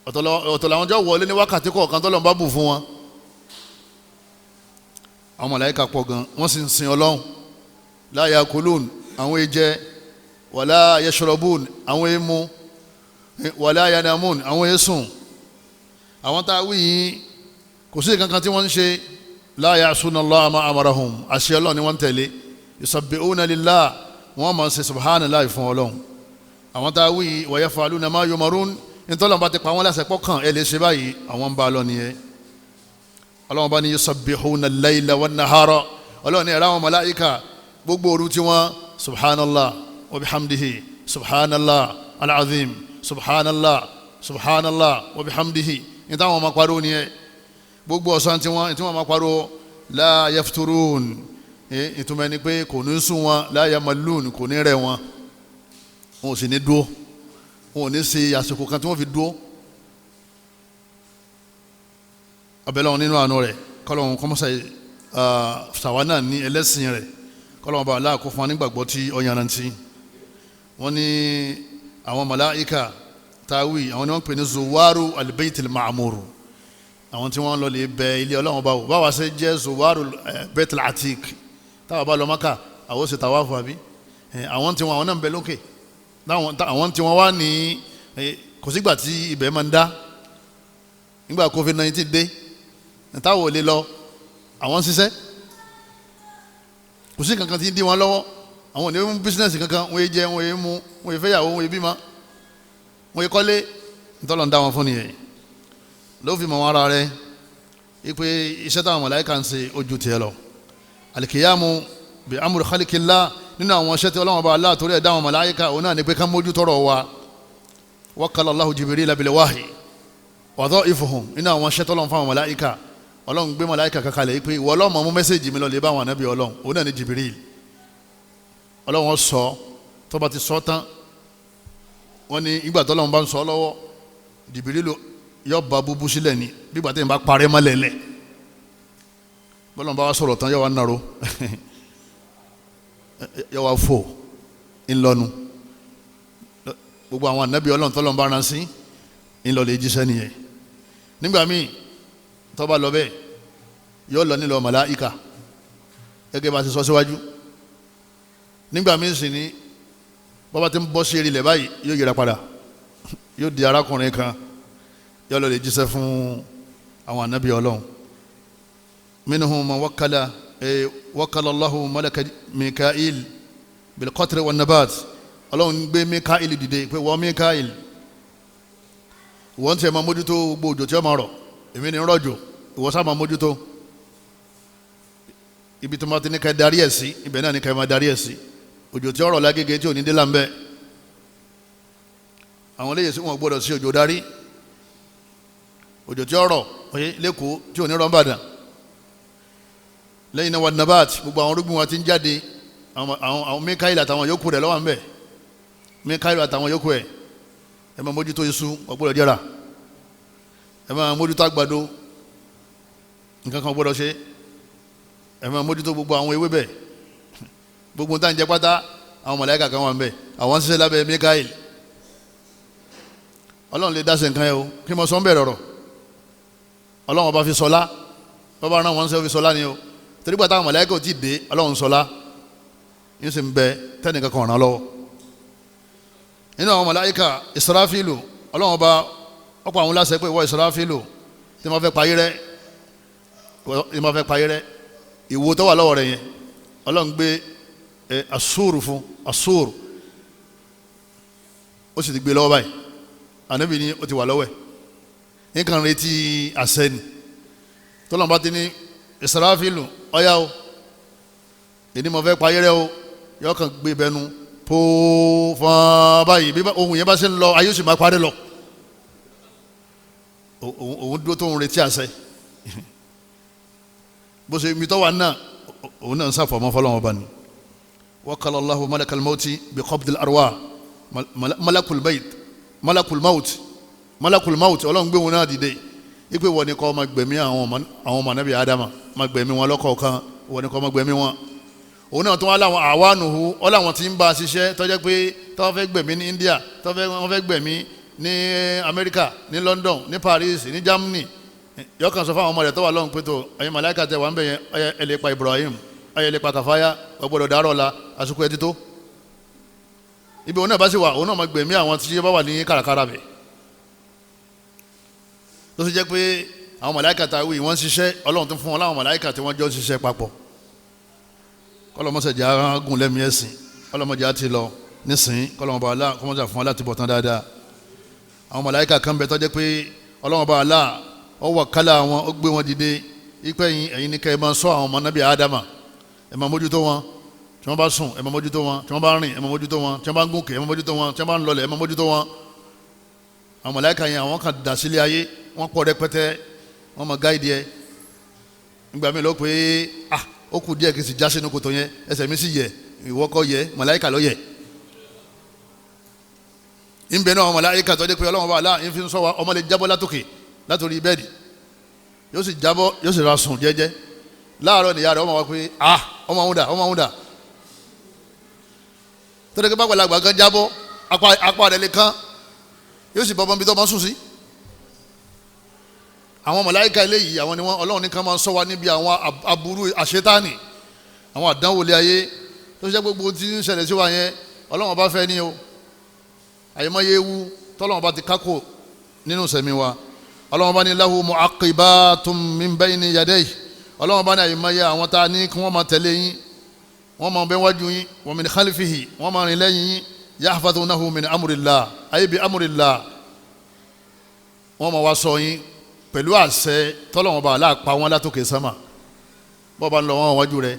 B: ọ̀tọ̀ làwọn tó wọlé ní wákàtí kọ̀ọ̀kan tó lọ́n bá bù fún wọn àwọn màláìka pọ̀ gan wọ́n sì ń sin Ọlọ́run la yakulun àwọn èjẹ wàlá yashrabun àwọn èémú wàlá yanamun àwọn èésùn àwọn tá a wí yìí kò sí kankan tí wọ́n ń ṣe la ya'suna Allaha ma amarahum àṣẹ Ọlọ́run ni wọ́n ń tẹ̀lé yusabbihuna lillah wọ́n máa ń ṣe subhanallahi fún Ọlọ́run àwọn tá a wí yìí wa yaf'aluna ma yu'marun nítorí bá ti pa wọ́n láṣẹ pọ́kàn ẹ̀ lè ṣe báyìí àwọn ń bá a lọ nìyẹn Ọlọ́run bá ní yusabbihuna al-layla wan-nahara Ọlọ́run ní ẹ̀rọ àwọn màláíkà gbogbo òru tí wọ́n subhanallah wa bihamdihi subhanallah al-azim subhanallah subhanallah wa bihamdihi ní táwọn máa pariwo nìyẹn gbogbo ọ̀sán tí wọ́n máa pariwo la yafturun ìtumọ̀ ni pé kò ní sún wọn la yamallun kò ní rẹ̀ wọn wọn ò sì ní dúó wọn ò ní ṣe àsìkò kan tí wọ́n fi dúó abẹ́lẹ́ wọn nínú àánú rẹ̀ kọ́lọ́hún kọ́mọ́sá sàwánà ní ẹlẹ́sìn rẹ̀ kọ́lọ́hún bá aláàkó fún wa nígbàgbọ́ tí ó yanrantí wọ́n ní àwọn màláíkà táwí àwọn ni wọ́n pè ní zuwaru al-baytil ma'mur àwọn tí wọ́n lọ lè bẹ ilé Ọlọ́run bá wò báwa ṣe jẹ́ zuwaru baitul atiq táwa bá lọ Mákà àwọn ṣe tàwáfù àbí àwọn tí wọ́n náà ń bẹ lókè àwọn tí wọ́n wá ní kò sígbà tí ibẹ̀ máa ń dá nígbà COVID-19 dé táwọn ò lè lọ àwọn ń ṣiṣẹ́ kò sí kankan tí ń dí wọn lọ́wọ́ àwọn ò ní mú bísínẹ́sì kankan wọ́n yé jẹ wọ́n yé mú wọ́n yé fẹ́yàwó wọ́n yé bímọ wọ́n yé kọ́lé ntọ́lọ́ ń dá wọn fún nìyẹn ló fi mọ̀ wọn ara rẹ̀ ipe iṣẹ́ táwọn màláíkà ń ṣe ojú tiẹ̀ lọ alikiyamu bi amúri khalikillah nínú àwọn iṣẹ́ tí Ọlọ́run bá aláà torí ẹ̀ dá àwọn màláíkà òun náà ní pé ká mójú tọrọ wa wakala Allahu Jibril bil wahyi wadha'ifuhum nínú àwọn iṣẹ́ tọ́lọ́run fún àwọn màláíkà Ọlọ́run gbé màláíkà kankalẹ̀ pé ìwọ Ọlọ́run mú mẹ́sẹ̀jì mi lọ lè bá àwọn ànábì Ọlọ́run òun náà ní Jibril Ọlọ́run sọ tó bá ti sọ tán wọ́n ní ìgbà tọ́lọ́run bá ń sọ lọ́wọ́ Jibril yọ ba búbú sílẹ̀ ni bí ìgbà tẹ́yìn bá parẹ́ mọ́lẹ̀lẹ̀ bọ́lọ́run bá wá sọ̀rọ̀ tán yọ wá nàró yọ wá fò ńlọnu gbogbo àwọn ànábì Ọlọ́run tọ́lọ́run bá rán sí ńlọlẹ̀ jíṣẹ́ nìyẹn nígbà míì tó bá lọ bẹ́ẹ̀ yóò lọ nílò màláíkà gẹ́gẹ́ bá ti sọ síwájú nígbà míì sì ní bọ́bá ti ń bọ́ sí erilẹ̀ báyìí yóò yẹra padà yóò di arákùnrin kan yóò lọ lè jíṣẹ́ fún àwọn ànábì Ọlọ́run. minhum man wakala Allahu malaka Mikail bil qatri wan nabat. Ọlọ́run gbé Mikail dìde pé wọ́n Mikail wọ́n ti máa mójútó gbogbo òjò tí ó máa rọ̀, èmi ní rọ̀jò, ìwọ sá máa mójútó. Ibi tó máa ti ní ká darí ẹ̀ sí ibẹ̀ náà ní ká máa darí ẹ̀ sí. Òjò tí ó rọ̀ lágége tí ò ní dé láńbẹ́, àwọn eléyìí sí wọn gbọ́dọ̀ sí òjò darí. Òjò tí ó rọ̀ lẹ́kọ̀ọ́ tí ò ní rọ̀ Ìbàdàn. Lẹ́yìn náà wà nabat, gbogbo àwọn orúgbìn wa ti ń jáde, àwọn Mikail àtàwọn yòókù rẹ̀ lọ́wọ́ ń bẹ̀. Mikail àtàwọn yòókù ẹ̀ ẹ máa mójútó iṣu ọgbọ́dọ̀ jẹ́ra, ẹ máa mójútó àgbàdo, nǹkan kan gbọ́dọ̀ ṣe, ẹ máa mójútó gbogbo àwọn ewébẹ̀, gbogbo tá à ń jẹ pátá àwọn màláíkà kan wà ń bẹ̀, àwọn ń ṣiṣẹ́ lábẹ́ Mikail. Ọlọ́run lè dáṣe nǹkan yẹn o, kí mo sọ ń bẹ̀rẹ̀ ọ̀rọ̀, Ọlọ́run ọba fi sọlá, bọ́bá náà wọ́n ń ṣe fi sọlá ni o, torí pé táwọn màláíkà ò tí ì dé Ọlọ́run sọlá yín sì ń bẹ tẹ́nìkan kan ràn lọ́wọ́. Nínú àwọn màláíkà Israfilu, Ọlọ́run ọba ọ̀pọ̀ àwọn láṣẹ pé ìwọ Israfilu tí wọ́n fẹ́ payé rẹ́ ìwo tó wà lọ́wọ́ rẹ̀ yẹn Ọlọ́run gbé asúrù fún asúrù, ó sì ti gbé lọ́wọ́ báyìí, ànábì ni ó ti wà lọ́wọ́ ẹ̀, nǹkan retí àṣẹ ni. tọ́lọ́run bá ti ní Israfilu ọ̀yá o èdè mo fẹ́ payé rẹ́ o, yọ kàn gbé bẹnu po fún báyìí, bí ohun yẹn bá ṣe ń lọ ayé sì máa parí lọ, òun dúró tó ń retí àṣẹ. bó ṣe mi tó wà náà òun náà ń sàfọ̀mọ́ fọlọ́wọ́n bá ní. wakala Allahu malakal mauti bi qabdil arwah, malakul maut Ọlọ́run gbé wọn náà dìde ipe wọ́n ní kó máa gbẹ̀mí àwọn ọmọ Ànábì Ádámà, máa gbẹ̀mí wọn lọ́kọ̀ọ̀kan, wọ́n ní kó máa gbẹ̀mí wọn. òun náà tó wá láwọn àwánuhu ọláwọn tí ń bá a ṣiṣẹ́ tó jẹ́ pé tó fẹ́ gbẹ̀mí ní India, wọ́n fẹ́ gbẹ̀mí ní Amẹ́ríkà, ní London, ní Paris, ní Germany. yọkàn sọ fún àwọn ọmọ rẹ̀ tó wà lọ́hùn pé tó ẹ̀yin màláíkà tẹ wà ń bẹ̀ yẹn ẹ lè pa Ibrahim, ẹ lè pa Kàfáyà, ọgbọ́dọ̀ dárọ̀ la àsìkò ẹ ti tó. ibi òun náà bá sì wà òun náà máa gbẹ̀mí àwọn tí bá wà ní kàràkàrà bẹ̀. tó sì jẹ́ pé àwọn màláíkà tá a wí wọ́n ń ṣiṣẹ́, Ọlọ́run tó fún wọn láwọn màláíkà tí wọ́n jọ ń ṣiṣẹ́ papọ̀. kọlọmọsẹ jẹ arágùn lẹmí ẹsìn, kọlọmọjẹ àti lọ nísìn, kọlọmọba alá kọmọsẹ fún wa láti bọ̀ tán dáadáa. àwọn màláíkà kan bẹ tó jẹ́ pé Ọlọ́mọba alá ó wà kálá wọn, ó gbé wọn dìde ipe ẹ̀yin ní kẹ́ ẹ máa ṣọ́ àwọn ọmọ Nábì Ádámà, ẹ máa mójútó wọn, tí wọ́n bá sùn ẹ máa mójútó wọn, tí wọ́n bá rìn ẹ máa mójútó wọn, tí wọ́n bá ń gòkè ẹ máa mójútó wọn, tí wọ́n bá ń lọlẹ̀ ẹ máa mójútó wọn. àwọn màláíkà yẹn àwọn kan dà sílé ayé, wọ́n pọ̀ rẹpẹtẹ, wọ́n máa gáìdì ẹ. nígbà míì ló pé ó kù díẹ̀ kí n sì já sínú kòtò yẹn, ẹsẹ̀ mi sì yẹ, ìwọ kọ́ yẹ, màláíkà ló yẹ. ìbẹ̀ náà màláíkà tó dé pé Ọlọ́run bá aláà ń fi ń sọ wa, ọmọ lè jábọ́ látòkè látòrí bẹ́ẹ̀dì, yóò sì jábọ́ yóò sì ra sùn jẹ́jẹ́. láàárọ̀ nìyá rẹ̀ ọmọ wa pé ọmọ òun dà tó dé pé bá gbàlagbà kan jábọ́ apá rẹ̀ lè kán, yóò sì bọ́ ọmọ bí tó máa sùn sí. àwọn màláíkà eléyìí àwọn ni wọ́n Ọlọ́run ní ká máa ṣọ́ wa níbi àwọn aburú àṣetánì, àwọn àdánwò lé ayé tó ṣe gbogbo tí ń ṣẹlẹ̀ sí wa yẹn Ọlọ́run bá fẹ́ ní o. àyèmáyé ewu tọ́lọ́run bá ti kákò nínú sẹ̀mí wa. Ọlọ́run bá ní lahu mu'aqibatun min bayni yadayhi, Ọlọ́run bá ní àyèmáyé àwọn tá a ní kí wọ́n máa tẹ̀lé yín, wọ́n máa bẹ wájú yín, wa min khalfihi wọ́n máa rìn lẹ́yìn yín, yahfazunahu min amrillah ay bi amrillah, wọ́n máa wá ṣọ́ yín pẹ̀lú àṣẹ tọ́lọ́wọ́n bá aláàpá wọn látòkè sánmà. bọ́ọ̀ bá ń lọ wọn wájú rẹ,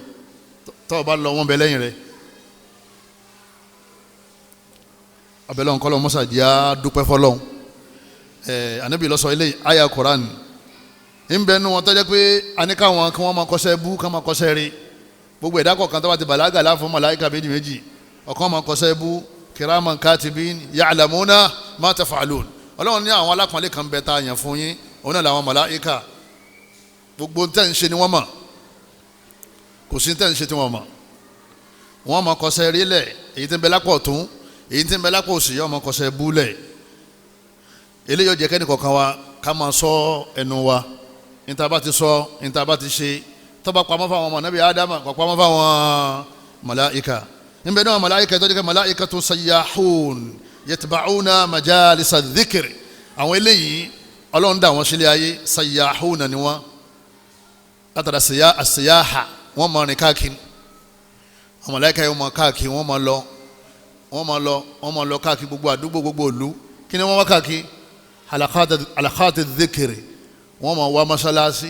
B: tọ́ọ̀ bá ń lọ wọn bẹ lẹ́yìn rẹ. abẹ́lẹ́ wọn kọ́lọ́ mọ́sàdí á dúpẹ́ fọlọ́hún. ànábì ló sọ ilé àyà Quran ń bẹ nu wọn tó jẹ́ pé àníkà wọn kí wọ́n máa kọ́ṣẹ́ bú kí wọ́n máa kọ́ṣẹ́ rí. gbogbo ẹ̀dá kọ̀ọ̀kan tó bá ti bàlágà láàfin màláíkà méjì méjì, ọ̀kan máa kọ́ṣẹ́ bú kiraman katibin ya'lamuna ma taf'alun. Ọlọ́run ní àwọn alákùnrin kan bẹ tá a yàn fún yín, òun náà làwọn màláíkà, gbogbo tẹ́ ń ṣe ni wọ́n mọ̀, kò sí tẹ́ ń ṣe tí wọ́n mọ̀. wọ́n máa kọsẹ̀ rí lẹ̀, èyí tí ń bẹ lápò ọ̀tún, èyí tí ń bẹ lápò òsì yóò máa kọsẹ̀ bú lẹ̀. eléyìí yóò jẹ́ kẹ́ni kọ̀ọ̀kan wa ká máa sọ ẹnu wa, níta bá ti sọ níta bá ti ṣe, tó bá pamọ́ fáwọn ọmọ Nábì Ádámà kò pamọ́ fáwọn màláíkà. níbẹ̀ náà màláíkà tó jẹ́ màláíkà tó sayyahun yatba'una majalisa dhikr. àwọn eléyìí ọlọ́run dá wọn sílé ayé sayyahuna ni wọ́n látara àṣeyáhà wọ́n máa rìn káàkiri àwọn màláíkà yóò máa káàkiri wọ́n máa lọ káàkiri gbogbo àdúgbò gbogbo ìlú kí ni wọ́n wá káàkiri halaqat dhikri wọ́n máa wá mọ́sálásí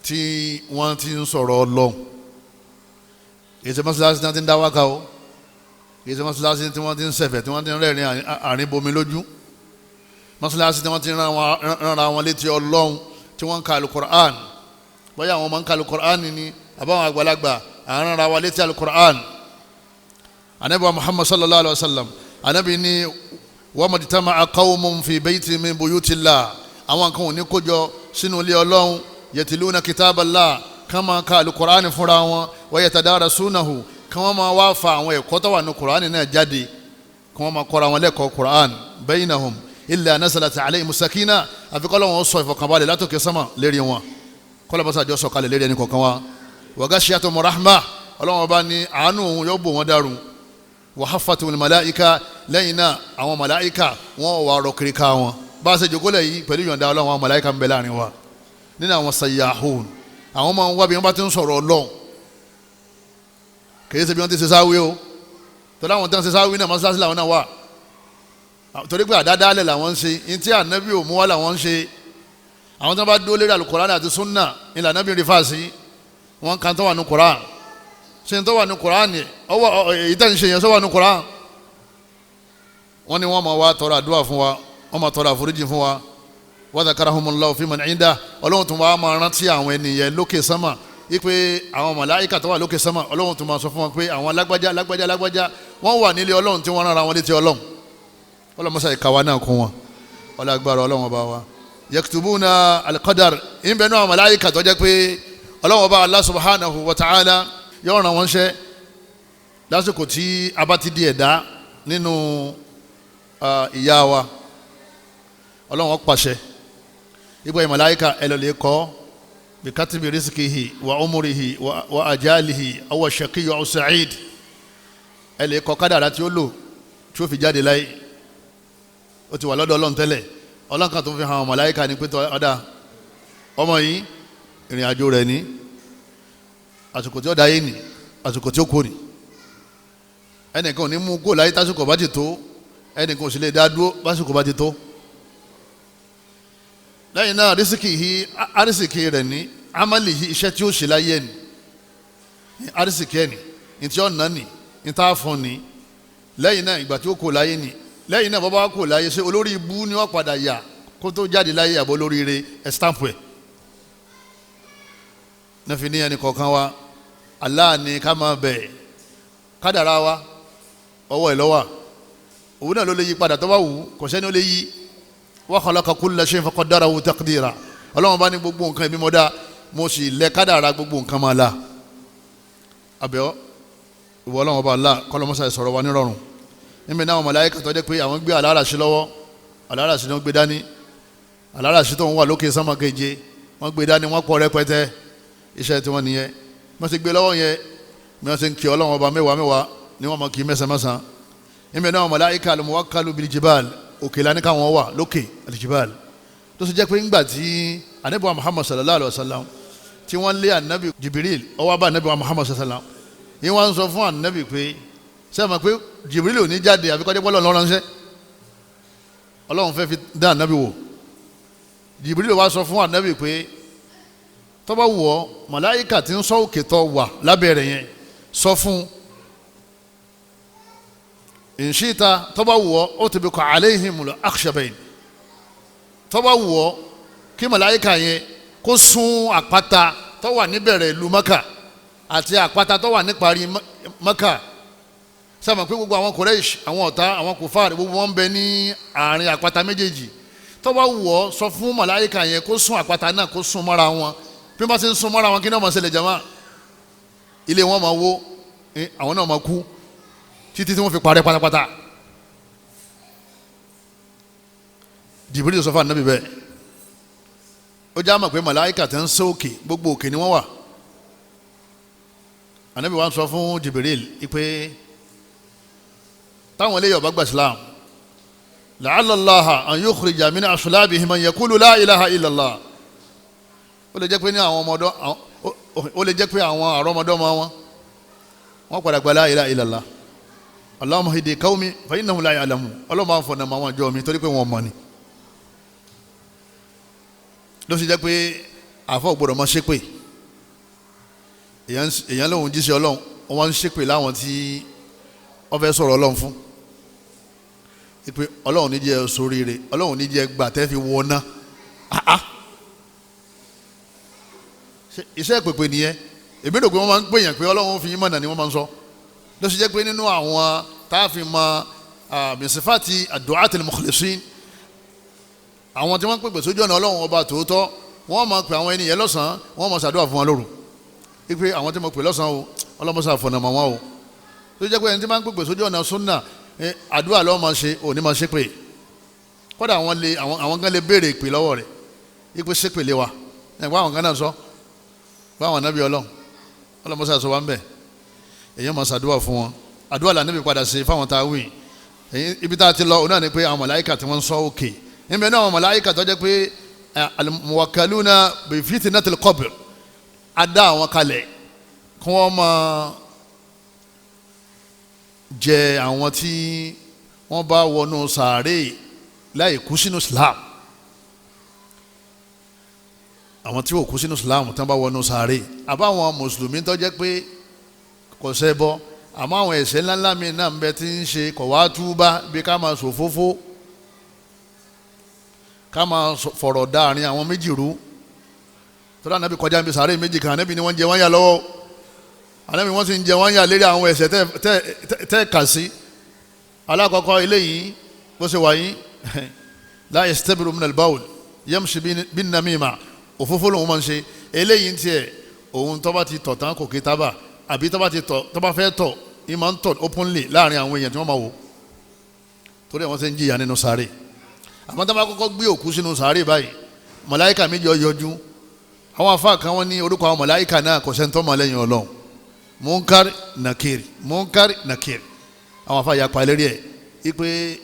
B: tí wọ́n ti ń sọ̀rọ̀ ọlọ́run kì í ṣe mọ́sálásí tí wọ́n ti ń dá wákà o kì í ṣe mọ́sálásí tí wọ́n ti ń ṣẹ̀fẹ̀ tí wọ́n ti ń rẹ́rìn àárín bomi lójú mọ́sálásí tí wọ́n ti ń rán àwọn létí ọlọ́run tí wọ́n ń ka alukur'an bóyá àwọn ọmọ ń ka alukur'an ni àbáwọn àgbàlagbà àwọn rán wa létí alukur'an anabi wa muhammad sallallahu alaihi wa sallam anabi ni wa majtama'a qawmun fi bayti min buyutillah àwọn kan ò ní kójọ sínú ilé ọlọ́run yatiluna kitaballah kama ka alukur'an fúnra wọn wa yatadarasunahu kí wọ́n máa wá fa àwọn ẹ̀kọ́ tó wà ní kur'an náà jáde kí wọ́n máa kọ́ra wọn lẹ́kọ̀ọ́ kur'an baynahum illa nazalat alayhim sakina àfikọ́ lọ́wọ́ sọ ìfọ̀kànbalẹ̀ látòkè sánmà lérí wọn kọ́lá bá sàjọ sọ kalẹ̀ lérí ẹni kọ̀ọ̀kan wa wa ghashiyatuhum rahma ọlọ́wọ́n bá ní àánú òun yóò bò wọ́n dàrú wa haffatumul malaika lẹ́yìn náà àwọn màláìka wọ́n wà rọ̀ kiri ká wọn bá a ṣe jòkólẹ̀ yìí pẹ̀lú ìyọ̀ǹda ọlọ́wọ́n àwọn màláìka ń bẹ láàrin wa nínú àwọn sayyahun àwọn máa ń wá bí wọ́n bá ti ń sọ̀rọ̀ ọlọ́run kì í ṣe bí wọ́n ti ṣe sáwí o tọ́lá àwọn tí wọ́n ṣe sáwí náà mọ́ṣáláṣí làwọn náà wà torí pé àdádálẹ̀ làwọn ń ṣe ní tí ànábì ò mú wá làwọn ń ṣe àwọn tí wọ́n bá dúró lérí alukoran àti sunna ilà ànábì rí fàásì wọ́n kan tó wà ní koran ṣe tó wà ní koran ni ọwọ́ èyí tẹ̀ ń ṣe yẹn tó wà ní koran wọ́n ní wọ́n máa wá tọrọ àdúrà fún wa wọ́n máa tọrọ àforíjì fún wa wa dhakarahumullahu fi man inda ọlọ́run tún wá máa rántí àwọn ènìyàn lókè sánmà ipe àwọn màláìkà tó wà lókè sánmà ọlọ́run tún máa sọ fún wọn pé àwọn lágbájá wọ́n wà nílé ọlọ́run tí wọ́n rán ara wọn létí ọlọ́run ọlọ́mọṣà ìkàwá náà kún wọn ọlọ́gbàrá ọlọ́run ọba wa yaktubuna alqadar ìbẹ̀ náà màláìkà tó jẹ́ pé ọlọ́run ọba Allah subhanahu wa ta'ala yóò ràn wọ́n ṣẹ́ lásìkò tí a bá ti di ẹ̀dá nínú ìyá wa ọlọ́run pàṣẹ ìgbà màláìkà ẹ lọ lè kọ́ bí katibi rizqihi wa umrihi wa ajalihi aw shaqiyyu aw sa'id ẹ lè kọ́ kádàrá tí ó lò tí ó fi jáde láyé ó ti wà lọ́dọ̀ ọlọ́run tẹ́lẹ̀ ọlọ́run kan tó fi hàn màláìkà ní pé ọ̀dà ọmọ yìí ìrìn àjò rẹ̀ ní àsìkò tí ó dáyé ní àsìkò tí ó kó ní ẹnìkan ò ní mú kó láyé tásìkò bá ti tó ẹnìkan ò sì lè dá dúró básìkò bá ti tó lẹ́yìn náà arísìkì rẹ̀ ní amálì yìí iṣẹ́ tí ó ṣe láyé ní arísìkì ẹ̀ ní tí ó nà ní ní tá a fún ní lẹ́yìn náà ìgbà tí ó kó láyé ní lẹ́yìn náà bọ́bá kó láyé ṣe olórí ibú ni wọ́n padà yà kó tó jáde láyé àbọ̀ olórí ire ẹ̀stáǹpù ẹ̀ náfi ní ẹni kọ̀ọ̀kan wa Allah ni ká máa bẹ̀ kádàrá wa ọwọ́ ẹ̀ lọ́wọ́ òun náà ló lè yí padà tó bá wù kò sẹ́ni ó lè yí wa khalaqa kulla shay'in faqaddarahu taqdira ọlọ́run bá ní gbogbo nǹkan ibi mọ́dá mo sì lẹ kádàrá gbogbo nǹkan máa la àbẹ̀ọ́ ìwọ ọlọ́run ọba Allah kọ́lọ́mọ́sá ìsọ̀rọ̀ wa nírọ̀rùn níbi náà màláíkà tó jẹ́ pé àwọn gbé aláràṣí lọ́wọ́ aláràṣí ni wọ́n gbé dání aláràṣí tó ń wà lókè sánmà keje wọ́n gbé dání wọ́n pọ̀ rẹpẹtẹ iṣẹ́ tí wọ́n nìyẹn wọ́n ti gbé lọ́wọ́ yẹn bí wọ́n ti ń kí ọlọ́run ọba mẹ́wàá ni wọ́n mọ̀ kí mẹ́sàn-án níbi náà màláíkà al-muwakkalu bil jibal òkè lání káwọn wà lókè al-jibal tó sì jẹ́ pé ńgbà tí anabi wa Muhammad sallallahu alayhi wa sallam tí wọ́n lé anabi Jibril ó wá bá anabi wa Muhammad sallallahu alayhi wa sallam yìí wọ́n sọ fún anabi pé sẹ́wọ̀n pé Jibril ò ní jáde àfi kọ́jẹ́ pọ́lọ́ lọ́ránṣẹ́ ọlọ́run fẹ́ fi dá anabi wò Jibril wá sọ fún anabi pé tó bá wù ọ́ màláíkà tí ń sọ òkè tó wà lábẹ́rẹ̀ yẹn sọ fún ìṣíta tó bá wù ọ́ ó ti bí kọ́ alayhimul akhshabayn tó bá wù ọ́ kí màláíkà yẹn kó sún àpáta tó wà níbẹ̀rẹ̀ ìlú Maka àti àpáta tó wà níparí Maka sábà pé gbogbo àwọn Quraysh àwọn ọ̀tá àwọn kùfàr gbogbo wọn ń bẹ ní àárín àpáta méjèèjì tó bá wù ọ́ sọ fún màláíkà yẹn kó sún àpáta náà kó sún mọ́ra wọn bí wọ́n ti ń sún mọ́ra wọn kí náà máa ṣẹlẹ̀ jama ilé wọn máa wó àwọn náà máa kú títí tí wọ́n fi parẹ́ pátápátá Jibril sọ fún Ànábì bẹ́ẹ̀ ó já mọ̀ pé màláíkà tẹ́ ń sọ òkè gbogbo òkè ni wọ́n wà Ànábì wa ń sọ fún Jibril pé táwọn eléyìí ọba gba Islam la'alla Allaha an yukhrija min aslabihim man yaqulu la ilaha illallah. ó lè jẹ́ pé ní àwọn ọmọdọ́ ó lè jẹ́ pé àwọn àrọ́mọdọ́mọ wọn padà gba la ilaha illallah. Allahumma hidi qawmi fa innahum la ya'lamun. ọlọ́run máa ń fọ̀nà mọ́ àwọn ìjọ mi torí pé wọ́n mọ̀ ni. ló sì jẹ́ pé àfọ̀ gbọ́dọ̀ máa ṣépè. èèyàn lóhun jíṣẹ́ ọlọ́run wọ́n ń ṣépè láwọn tí wọ́n fẹ́ sọ̀rọ̀ ọlọ́run fún. ìpè ọlọ́run ní jẹ́ sóríire, ọlọ́run ní jẹ́ gbà tẹ́ fi wọná. iṣẹ́ ìpèpè nìyẹn. èmi rò pé wọ́n máa ń pèyàn pé ọlọ́run fi yín mọ̀nà ni wọ́n máa ń sọ. ló sì jẹ́ pé nínú àwọn táàfin mọ misifati ad-du'atil mukhlisin, àwọn tí wọ́n pèpè sójú ọ̀nà ọlọ́run ọba tòótọ́, wọ́n máa pè àwọn ènìyàn lọ́sàn-án, wọ́n máa ṣàdúrà fún wọn lóru. ipe àwọn tí mo pè lọ́sàn-án o ọlọ́mọṣà fọ̀nà mọ́ wọn o. ló jẹ́ pé ẹni tí máa ń pèpè sójú ọ̀nà sunna àdúrà lọ́wọ́ máa ṣe òní máa ṣe pé kódà àwọn kan lè béèrè ìpè lọ́wọ́ rẹ̀ ipe ṣe pè lé wa ẹ̀gbọ́n àwọn kan náà sọ báwọn nábì ọlọ́mọṣà sọ wá ń bẹ̀ èyàn máa ṣàdúrà fún wọn. àdúrà là níbi padà ṣe fáwọn tá a wí ibi tá a ti lọ òun náà ni pé àwọn màláíkà tí wọ́n ń sọ òkè níbẹ̀ náà àwọn màláíkà tó jẹ́ pé al-muwakkaluna bi fitnatil qabr á dá àwọn kalẹ̀ kí wọ́n máa jẹ àwọn tí wọ́n bá wọnú sàárè láì kú sínú Islam. àwọn tí ò kú sínú Islam tí wọ́n bá wọnú sàárè àbáwọn mùsùlùmí tó jẹ́ pé kò ṣẹbọ àmọ́ àwọn ẹ̀ṣẹ̀ ńláńlá mi náà ń bẹ tí ń ṣe kò wá túbá bí ká máa ṣòfófó, ká máa fọ̀rọ̀ dáàrin àwọn méjì rú. tó dáa nábì kọjá níbi sàárè méjì kan nábì ni wọ́n ń jẹ wọ́n yà lọ́wọ́, ànábì wọ́n sì ń jẹ wọ́n yà lérí àwọn ẹ̀ṣẹ̀ tẹ́ kà sí. alákọ̀ọ́kọ́ eléyìí bó ṣe wà yín la yastabiru min al-bawl yamshi bin namima, òfófó lòun máa ń ṣe. eléyìí ń tiẹ̀ òun tó bá ti tọ̀ tán kò kí tábà, àbí tó bá fẹ́ tọ̀ ní máa ń tọ̀ openly láàrin àwọn èèyàn tí wọ́n máa wò, torí àwọn ṣe ń jìyà nínú sàárè. àmọ́ tó bá kọ́kọ́ gbé òkú sínú sàárè báyìí màláíkà méjì yọjú. àwọn afá kan wọ́n ní orúkọ àwọn màláíkà náà kò sẹ́ni tó mọ̀ lẹ́yìn Ọlọ́run, Munkar Nakir, Munkar Nakir. àwọn afá yà pa lérí ẹ̀ ipe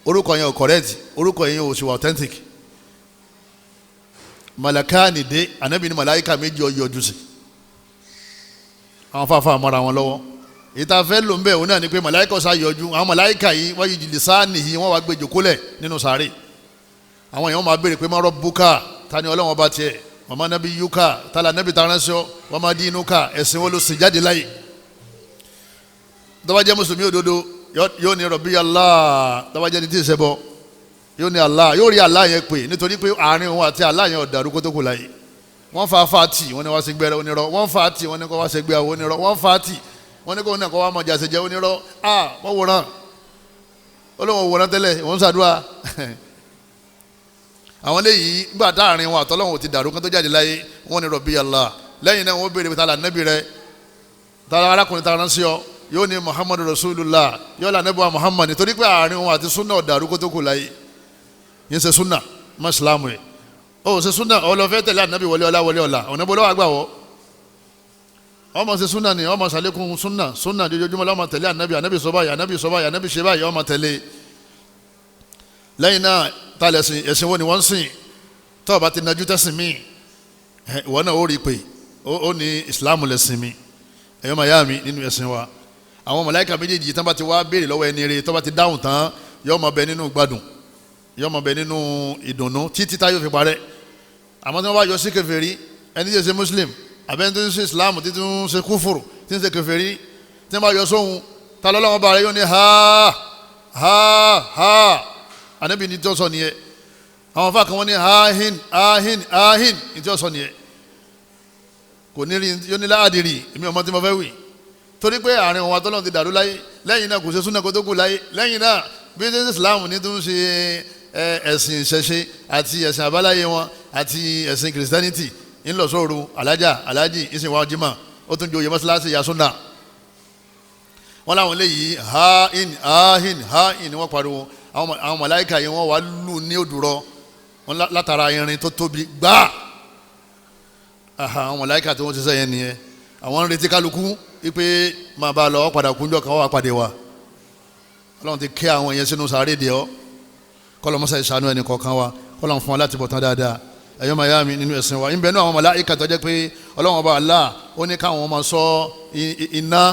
B: orúkọ yẹn ò correct, orúkọ yẹn ò sì wà authentic. Malakani dé, ànábì ní màláíkà méjì yọjú sí àwọn fàáfàá mọ́ra wọn lọ́wọ́. ìta fẹ́ ló ń bẹ̀ òun náà ni pé màláíkà ọ̀sá yọjú. àwọn màláíkà yìí wáyé jìlì sáànì yìí wọ́n wá gbé jòkólẹ̀ nínú sàárè. àwọn èèyàn máa béèrè pé má rabbuka, ta ni Ọlọ́run ọba tiẹ̀, wa ma nabiyyuka, ta la nẹ́bí taran sọ, wa ma dinuka, ẹ̀sìn wo ló sì jáde láyé. tó bá jẹ́ mùsùlùmí òdodo yóò ní Rabbi Allah, tó bá jẹ́ ní tí ì ṣẹbọ yóò ní Allah, yóò rí Allah yẹn pè nítorí pé àárín òun àti Allah yẹn ọ̀dàrú kó tó kù láyé. wọ́n fa tì wọ́n ní wá sí gbẹ́rẹ́ onírọ́, wọ́n fa tì wọ́n ní kó wá sí gbẹ́rẹ́ onírọ́, wọ́n fa tì wọ́n ní kó ní kó wá mọ̀ jàsẹ̀ jẹ́ onírọ́. wọ́n wòran olóhùn wòran tẹ́lẹ̀ wọ́n ń ṣàdúrà. àwọn léyìí gbà táàrin wọn àtọ́lọ́hùn ti dàrú kó tó jáde láyé wọ́n ní Rabbi Allah. lẹ́yìn náà wọ́n béèrè tala nẹ́bí rẹ, tala arákùnrin tala ránṣẹ́ ọ, yóò ní Muhammadu Rasulullah, yóò là nẹ́bí wa Muhammad, nítorí pé àárín wọn àti súnà ọ̀dàrú kó tó kù láyé. yín ṣe súnà má ìsìlámù yìí ó ṣe súnà ọlọ́fẹ́ tẹ̀lé ànábì wọlé ọ̀la ọ̀nà ìbò lọ́wọ́ àgbàwọ́. ọmọ ṣe súnà ni ọmọ ṣàlékún súnà jojoojúmọ́ lọ́mọ tẹ̀lé ànábì sọ báyìí, ànábì sọ báyìí, ànábì ṣe báyìí, ọmọ tẹ̀lé. lẹ́yìn náà ta lẹ̀sìn ẹ̀sìn wo ni wọ́n ń sìn, tó o bá ti najú tẹ̀sìn mí ìwọ náà ó rí i pé ó ní ìsìlámù lẹ̀sìn mi. ẹ̀yọ́ máa yá mi nínú ẹ̀sìn wa. àwọn màláíkà méjèèjì tán bá ti wá béèrè lọ́wọ́ ẹni rẹ̀ tó bá ti dáhùn tán yóò máa bẹ nínú gbádùn, yóò máa bẹ nínú ìdùnnú títí tá yóò fi parẹ́. àmọ́ tí wọ́n bá yọ sí kèfèrí, ẹni tí ń ṣe muslim àbẹ́ni tí ń ṣe islam tí ń ṣe kúfùrù tí ń ṣe kèfèrí, tí wọ́n bá yọ sóhun ta lọ́lọ́wọ́ bá rẹ̀ yóò ní ha ànábì ní tí ó sọ nìyẹn. àwọn afá kan wọ́n ní ahin ní tí ó sọ nìyẹn. kò ní rí yóò ní láàdìrì èmi ọmọ tí mo fẹ́ wì, torí pé àárín òun àtọ́lọ́run ti dàrú láyé. lẹ́yìn náà kò ṣe súnà kó tó kù láyé. lẹ́yìn náà bí islam ní tó ń ṣe ẹ̀sìn ìṣẹ̀ṣe àti ẹ̀sìn àbáláyé wọn àti ẹ̀sìn kìrìsìtánítì ńlọsọ̀rọ̀ alájì ìsìn wa jimá ó tún joyè mọ́sálásí yasúnà. wọ́n láwọn eléyìí ha-in ni wọ́n pariwo. àwọn màláíkà yìí wọ́n wá lù ní òdùrọ̀ wọn látara irin tó tóbi gbáà. àwọn màláíkà tí wọ́n ti sẹ́yìn nìyẹn. àwọn ń retí kálukú wípé máa bá a lọ padà kúnjọ́ kan wọ́n wá pàdé wa. ọlọ́run ti kẹ́ àwọn yẹn sínú sàárè dè ọ́. kọ́lọ́ mọ́sá ìṣàánú ẹni kọ̀ọ̀kan wa kọ́lọ́ fún wa láti bọ̀ tán dáadáa ẹ̀yọ́ mayami nínú ẹ̀sìn wa ń bẹ nínú àwọn màláíkà tó jẹ́ pé Ọlọ́run Ọba Allah ó ní káwọn máa ṣọ́ iná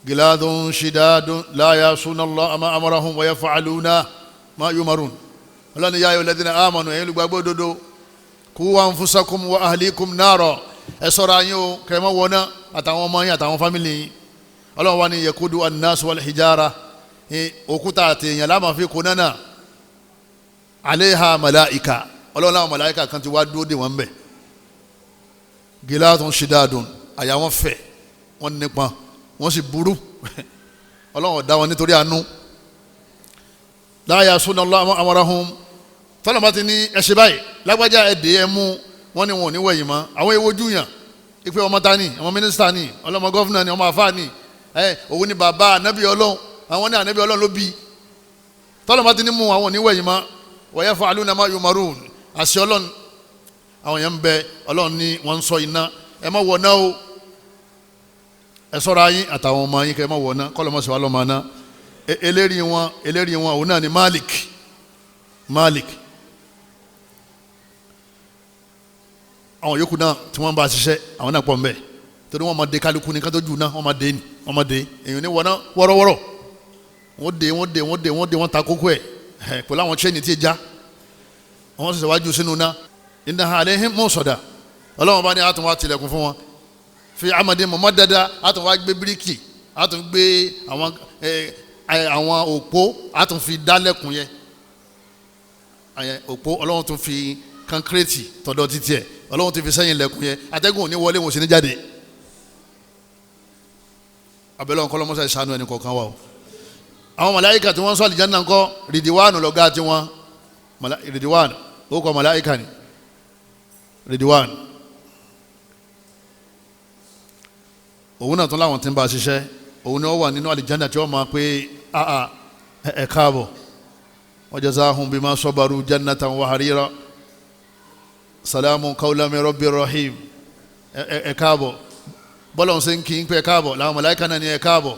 B: giladun shidadun la ya'suna Allaha ma amarahum wa yaf'aluna ma yumarun Ọlọ́run ya ayyuhalladhina amanu ẹ̀yin olùgbàgbọ́ òdodo qu anfusakum wa ahlikum nara ẹ ṣọ́ra yín o kẹ́ má wọná àtàwọn ọmọ yín àtàwọn fámìlì yín Ọlọ́run wa ní yakudu an-nas wal hijara òkúta àti èèyàn láàmà fi kó náà aleha malaika Ọlọ́run láwọn malaika kan ti wá dúró dè wọ́n bẹ̀ gilatun shidadun àyà wọn fẹ̀ wọ́n nípọn wọ́n sì burú Ọlọ́run dá wọn nítorí àánú la ya'suna Allaha ma amarahum tọ́lọ̀ bá ti ní ẹṣẹ́ báyìí lágbájá ẹ̀dẹ́ ẹ mú wọ́n ní wọn ò ní wẹ̀yìn mọ́ àwọn ewo júyàn ipe ọmọ ta ni ọmọ mínísítà ni ọlọ́mọ gọ́fúnà ni ọmọ àfáà ni òun ni bàbá ànábì Ọlọ́run àwọn ní ànábì Ọlọ́run ló bí tọ́lọ̀ bá ti ní mú àwọn ò ní wẹ̀yìn mọ́ wa yaf'aluna ma yumarun àṣẹ Ọlọ́run àwọn yẹn ń bẹ Ọlọ́run ní wọ́n ń sọ iná ẹ má wọ̀ náà o ẹ ṣọ́ra yín àtàwọn ọmọ yín kẹ́ ẹ má wọ̀ náà kọ́lọ́ mọ́ sí wa lọ́mọ náà eléri wọn òun náà ni Malik àwọn yòókù náà tí wọ́n bá ṣiṣẹ́ àwọn náà pọ̀ ń bẹ̀ torí wọ́n máa de kálukú ní kátó jù náà wọ́n máa de èyàn ní wọ́n wọ́rọ́wọ́rọ́ wọ́n de wọ́n ta kókó ẹ̀ pẹ̀lú àwọn chain tí ì já wọ́n sì wájú sínú náà innaha alayhim mu'sada Ọlọ́run bá ní àtún wá tilẹ̀kùn fún wọn fi amadin mumaddada àtún wá gbé bíríkì àtún gbé àwọn òpó àtún fi dálẹ̀kùn yẹn òpó Ọlọ́run tún fi kankireti tọ̀dọ̀ títí ẹ̀ Ọlọ́run ti fi sẹ́yìn lẹ̀kùn yẹn atẹ́gùn ò ní wọlé wọn ò sì ní jáde abẹ́lẹ́ ọ̀nkọ́ lọ́mọ́sá ìṣàánú ẹni kọ̀ọ̀kan wà o àwọn màláíkà tí wọ́n sọ àlìjánnà ńkọ́ rìdíwánù lọ́gá tí wọ́n rìdíwánù ó kọ́ màláíkà ni rìdíwánù òun náà tún láwọn tí ń bá a ṣiṣẹ́ òun ni ó wà nínú àlìjánnà tí wọ́n máa pé ẹ káàbọ̀ wa jazahum bima sabaru jannatan wa harira salamun qawlan min rabbir rahim ẹ káàbọ̀ bọ́lá ń ṣe ń kí ń pẹ́ káàbọ̀ làwọn màláíkà náà ní ẹ káàbọ̀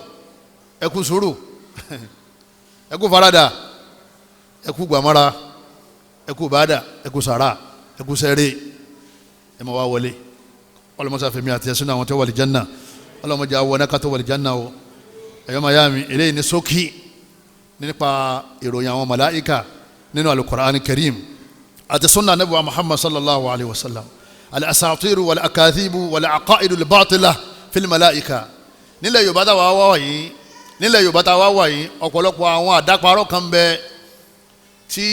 B: ẹ kú sùúrù ẹ kú farada ẹ kú gbàmọ́ra ẹ kú bàdà ẹ kú sàrà ẹ kú sẹ́rẹ̀ ẹ máa wá wọlé ọlọ́mọṣà fèmí àti ẹ̀sìn àwọn tó wà lí janna ọlọ́mọdé àwọn náà kátó wà lí janna o ẹ̀yọ́ mayami eléyìí ní sókì nípa ìròyìn àwọn màláíkà nínú al-Qur'an Karim àti sunna nabi wa Muhammad sallallahu alayhi wa sallam al-asatiru wal-akathibu wal-aqaidu al-batila fil malaika nílẹ̀ Yorùbá tá a wá wà yìí ọ̀pọ̀lọpọ̀ àwọn àdáparọ́ kan bẹ tí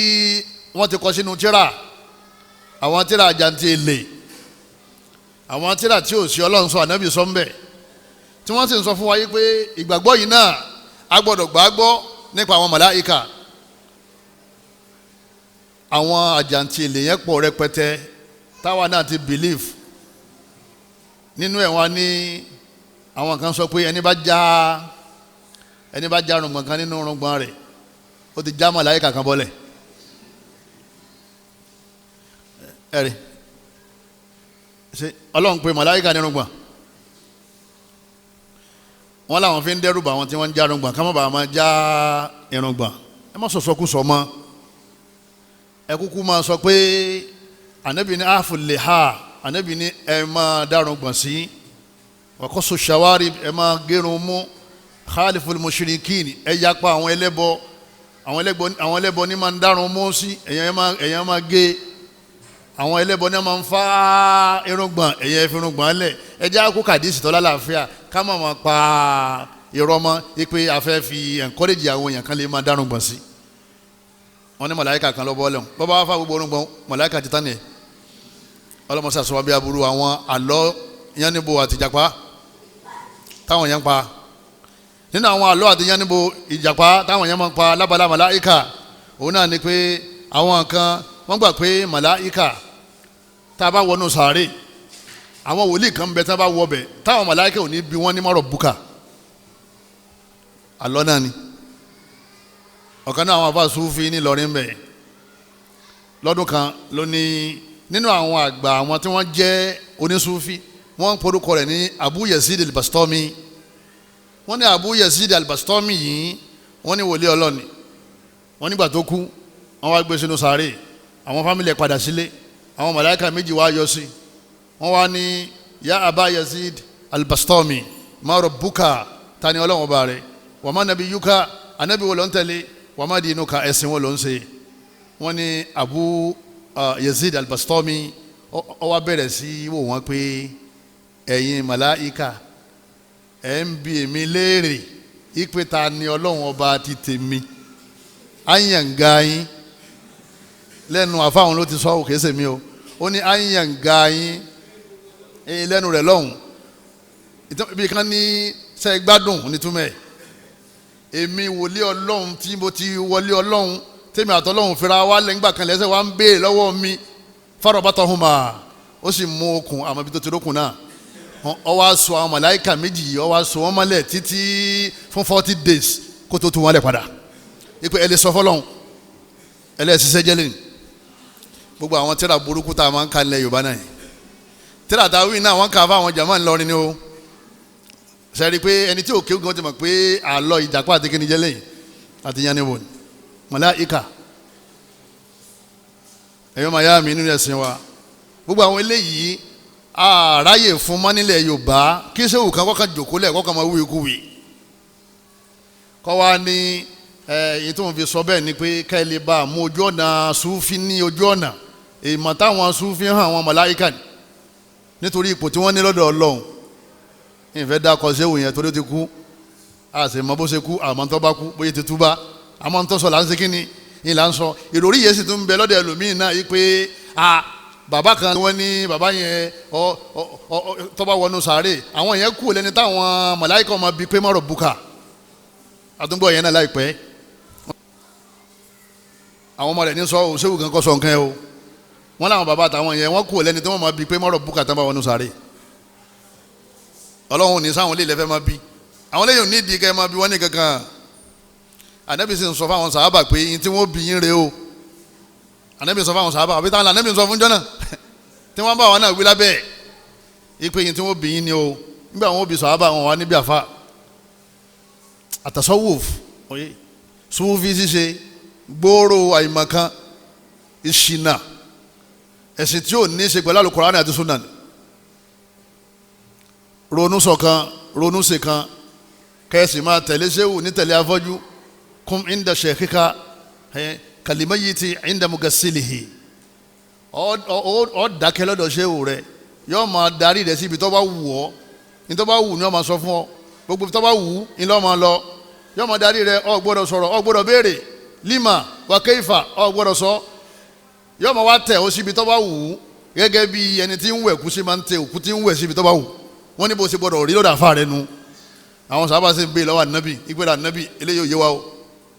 B: wọ́n ti kọ sínú tírà àwọn tírà àjàntì èlé àwọn tírà tí ò sí Ọlọ́run sọ ànábì sọ ń bẹ tí wọ́n sì ń sọ fún wa yìí pé ìgbàgbọ́ yìí náà a gbọ́dọ̀ gbàgbọ́ nípa àwọn màláíkà àwọn àjàntì èlé yẹn pọ̀ rẹpẹtẹ táwa náà ti believe nínú ẹ̀ wọ́n ní àwọn kan sọ pé ẹni bá já rùngbọ̀n kan nínú rùngbọ̀n rẹ̀ ó ti já màláíkà kan bọ́lẹ̀ ẹ̀rí ṣe Ọlọ́run pé màláíkà ní rùngbọ̀n wọ́n láwọn fi ń dẹ́rù bà wọn tí wọ́n ń já rùngbọ̀n ká má bàa máa já irùngbọ̀n ẹ má sọ̀sọ́ kú sọ mọ́ ẹ kúkú máa sọ pé ànábì ní àfùlẹ̀ ha ànábì ní ẹ máa dárùngbọ̀n sí wàkọ́sọ ṣàwárí ẹ máa gérun mú khaliful mushrikin ẹ yapa àwọn ẹlẹ́bọ ní máa ń dárun mú sí èèyàn máa gé àwọn ẹlẹ́bọ ní máa ń fa irùngbọ̀n èèyàn fi irùngbọ̀n lẹ̀ ẹ jẹ́ àkókò àdìsí tọ́lá làáfíà ká má máa pa irọ́ mọ́ ipe afẹ́ fi encourage àwọn èèyàn kan lè máa dárùngbọ̀n sí wọ́n ní màláíkà kan lọ́bọ̀ ọlẹ́wọ̀n bọ́bá wá fà gbogbo irùngbọ̀n màláíkà ti tán ni ọlọ́mọṣà sọ wá bí aburú àwọn àlọ́ yánníbo àtìjàpá táwọn yẹn ń pa nínú àwọn àlọ́ àti yánníbo ìjàpá táwọn yẹn máa ń pa lábala màláíkà òun náà ni pé àwọn kan wọ́n gbà pé màláíkà tá a bá wọnú sàárè àwọn wòlíì kan bẹ tá a bá wọ bẹ táwọn màláíkà ò ní bí wọ́n ní mọ́rọ̀ bùkà àlọ́ náà ni ọ̀kan náà àwọn àbá Sufi ní Ìlọrin bẹ̀ lọ́dún kan ló ní nínú àwọn àgbà àwọn tí wọ́n jẹ́ onísúfí wọ́n ń porúkọ rẹ̀ ní Abu Yazid al-Bastami wọ́n ní Abu Yazid al-Bastami yìí wọ́n ní wòlíì ọlọ́ni wọ́n nígbà tó kú wọ́n wá gbé sínú sàárè àwọn fámìlì ẹ̀ padà sílé àwọn màláíkà méjì wá yọ sí wọ́n wá ní ya Aba Yazid al-Bastami ma rabbuka tani Ọlọ́run ọba rẹ̀ wa ma nabiyuka anabi wo ló ń tẹ̀lé wa ma dinuka ẹ̀sìn wo ló ń ṣe wọ́n ní Abu Yazid al-Bastami ó wá bẹ̀rẹ̀ sí wò wọ́n pé ẹ̀yin màláíkà ẹ̀ ń bi èmi léèrè ìpè ta ni Ọlọ́run ọba ti tèmi àyànga yín lẹ́nu àfáwọn ló ti sọ òkè sèmi o ó ní àyànga yín lẹ́nu rẹ̀ lọ́hùn ibi kan ní sẹ́ gbádùn nítumẹ̀ èmi wòlé Ọlọ́run tí mo ti wọlé Ọlọ́run tèmi àtọ́lọ́run fira wá lẹ́ngbà kan lẹ́sẹ̀ wá ń béèrè lọ́wọ́ mi farabatahuma ó sì mú okùn àmọ́ ibi tó ti rókùn náà ó wá sọ àwọn màláíkà méjì yìí ó wá sọ wọ́n mọ́lẹ̀ títí fún 40 days kó tó tú wọn lẹ̀ padà ipe ẹ lè sọ fọlọ́hún ẹ lè ṣiṣẹ́ jẹ́lẹ̀ gbogbo àwọn tírà burúkú tá a máa ń ka ilẹ̀ Yorùbá náà yìí tírà tá a wí náà wọ́n kà fáwọn jàmáà ńlọrin ni o sẹ́rí pé ẹni tí òkè gan ti mọ̀ pé àlọ́ ìjàpá àti kíni jẹ́lẹ̀ yìí àti yanniwo ni màláíkà ẹ̀yọ́ máa yá mi nínú ẹ̀sìn wa gbogbo àwọn eléyìí àráyè fún mọ́nílẹ̀ Yorùbá kí sẹ́wù kan kọ́kàn jòkó lẹ̀ kọ́kàn máa wúwi kúwi kọ́ wa ní èyí tó ń fi sọ bẹ́ẹ̀ ni pé ká ẹ lè bá a mú ojú ọ̀nà Súfì ní ojú ọ̀nà èèmọ̀ táwọn Súfì hàn àwọn màláíkà ni nítorí ipò tí wọ́n ní lọ́dọ̀ Ọlọ́run ìfẹ́ dákọ̀ sẹ́wù yẹn torí ó ti kú àṣẹ mọ́ bó ṣe kú àmọ́ tó bá kú bóyá ti túbá àmọ́ tó sọ là ń ṣe kí ni ìlà ń sọ ìròrí yẹn sì tún bẹ lọ́dọ̀ ẹlòmíì náà yìí pé bàbá kan wọ́n ní bàbá yẹn tó bá wọnú sàárè àwọn yẹn kú lẹ́ni táwọn màláíkà ọmọ bíi pé mọ́rọ̀ bùkà àtúngbọ̀ yẹn náà láìpẹ́ àwọn ọmọ rẹ̀ ní sọ òṣèlú kan kọ́ sọ nǹkan ẹ o wọ́n láwọn bàbá àtàwọn yẹn wọ́n kú lẹ́ni tí wọ́n máa bíi pé mọ́rọ̀ bùkà tán bá wọnú sàárè Ọlọ́run ní sáwọn ilé ìlẹ́fẹ́ máa bí àwọn lẹ́yìn ní ìdí kẹ́ máa bí wọ́n ní kankan Ànábì sì ń sọ fáwọn sàhábà pé yín tí wọ́n bí yín rè o Ànábì sọ fáwọn sàhábà àbí táwọn Ànábì sọ fún jọ́nà tí wọ́n bá wọn náà wí lábẹ́ ipe yín tí wọ́n bí yín ni o nígbà wọn bí sàhábà wọn wà níbi àfa àtàsọ́wòf oye Súfì ṣíṣe gbòòrò àìmọ̀kan ìṣìnà ẹ̀sìn tí ò ní í ṣe pẹ̀lú Al-Kùránì àti Sunnah ronú ṣọ̀kan ronú ṣèkan kẹ́sì máa tẹ̀lé ṣéwù ní tẹ̀lé afọ́jú kum inda shaykhika kalimayiti inda mugassilihi ọ́ dákẹ́ lọ́dọ̀ ṣéwù rẹ̀ yóò máa darí rẹ̀ síbi tó bá wù ọ́ ní tó bá wù ní ó máa sọ fún ọ gbogbo tó bá wù ní ló máa lọ yóò máa darí rẹ̀ ọ́ gbọ́dọ̀ sọ̀rọ̀ ọ́ gbọ́dọ̀ béèrè lima wa keifa ọ́ gbọ́dọ̀ sọ yóò máa wá tẹ̀ ọ́ síbi tó bá wù gẹ́gẹ́ bí ẹni tí ń wẹ̀ kú sí máa ń tẹ òkú tí ń wẹ̀ síbi tó bá wù wọ́n ní bó ṣe gbọ́dọ̀ rí lọ́dọ̀ àfa rẹ̀ nu àwọn sábà ṣe ń bè lọ́wọ́ ànábì ìgbéra ànábì eléyìí ò yé wa o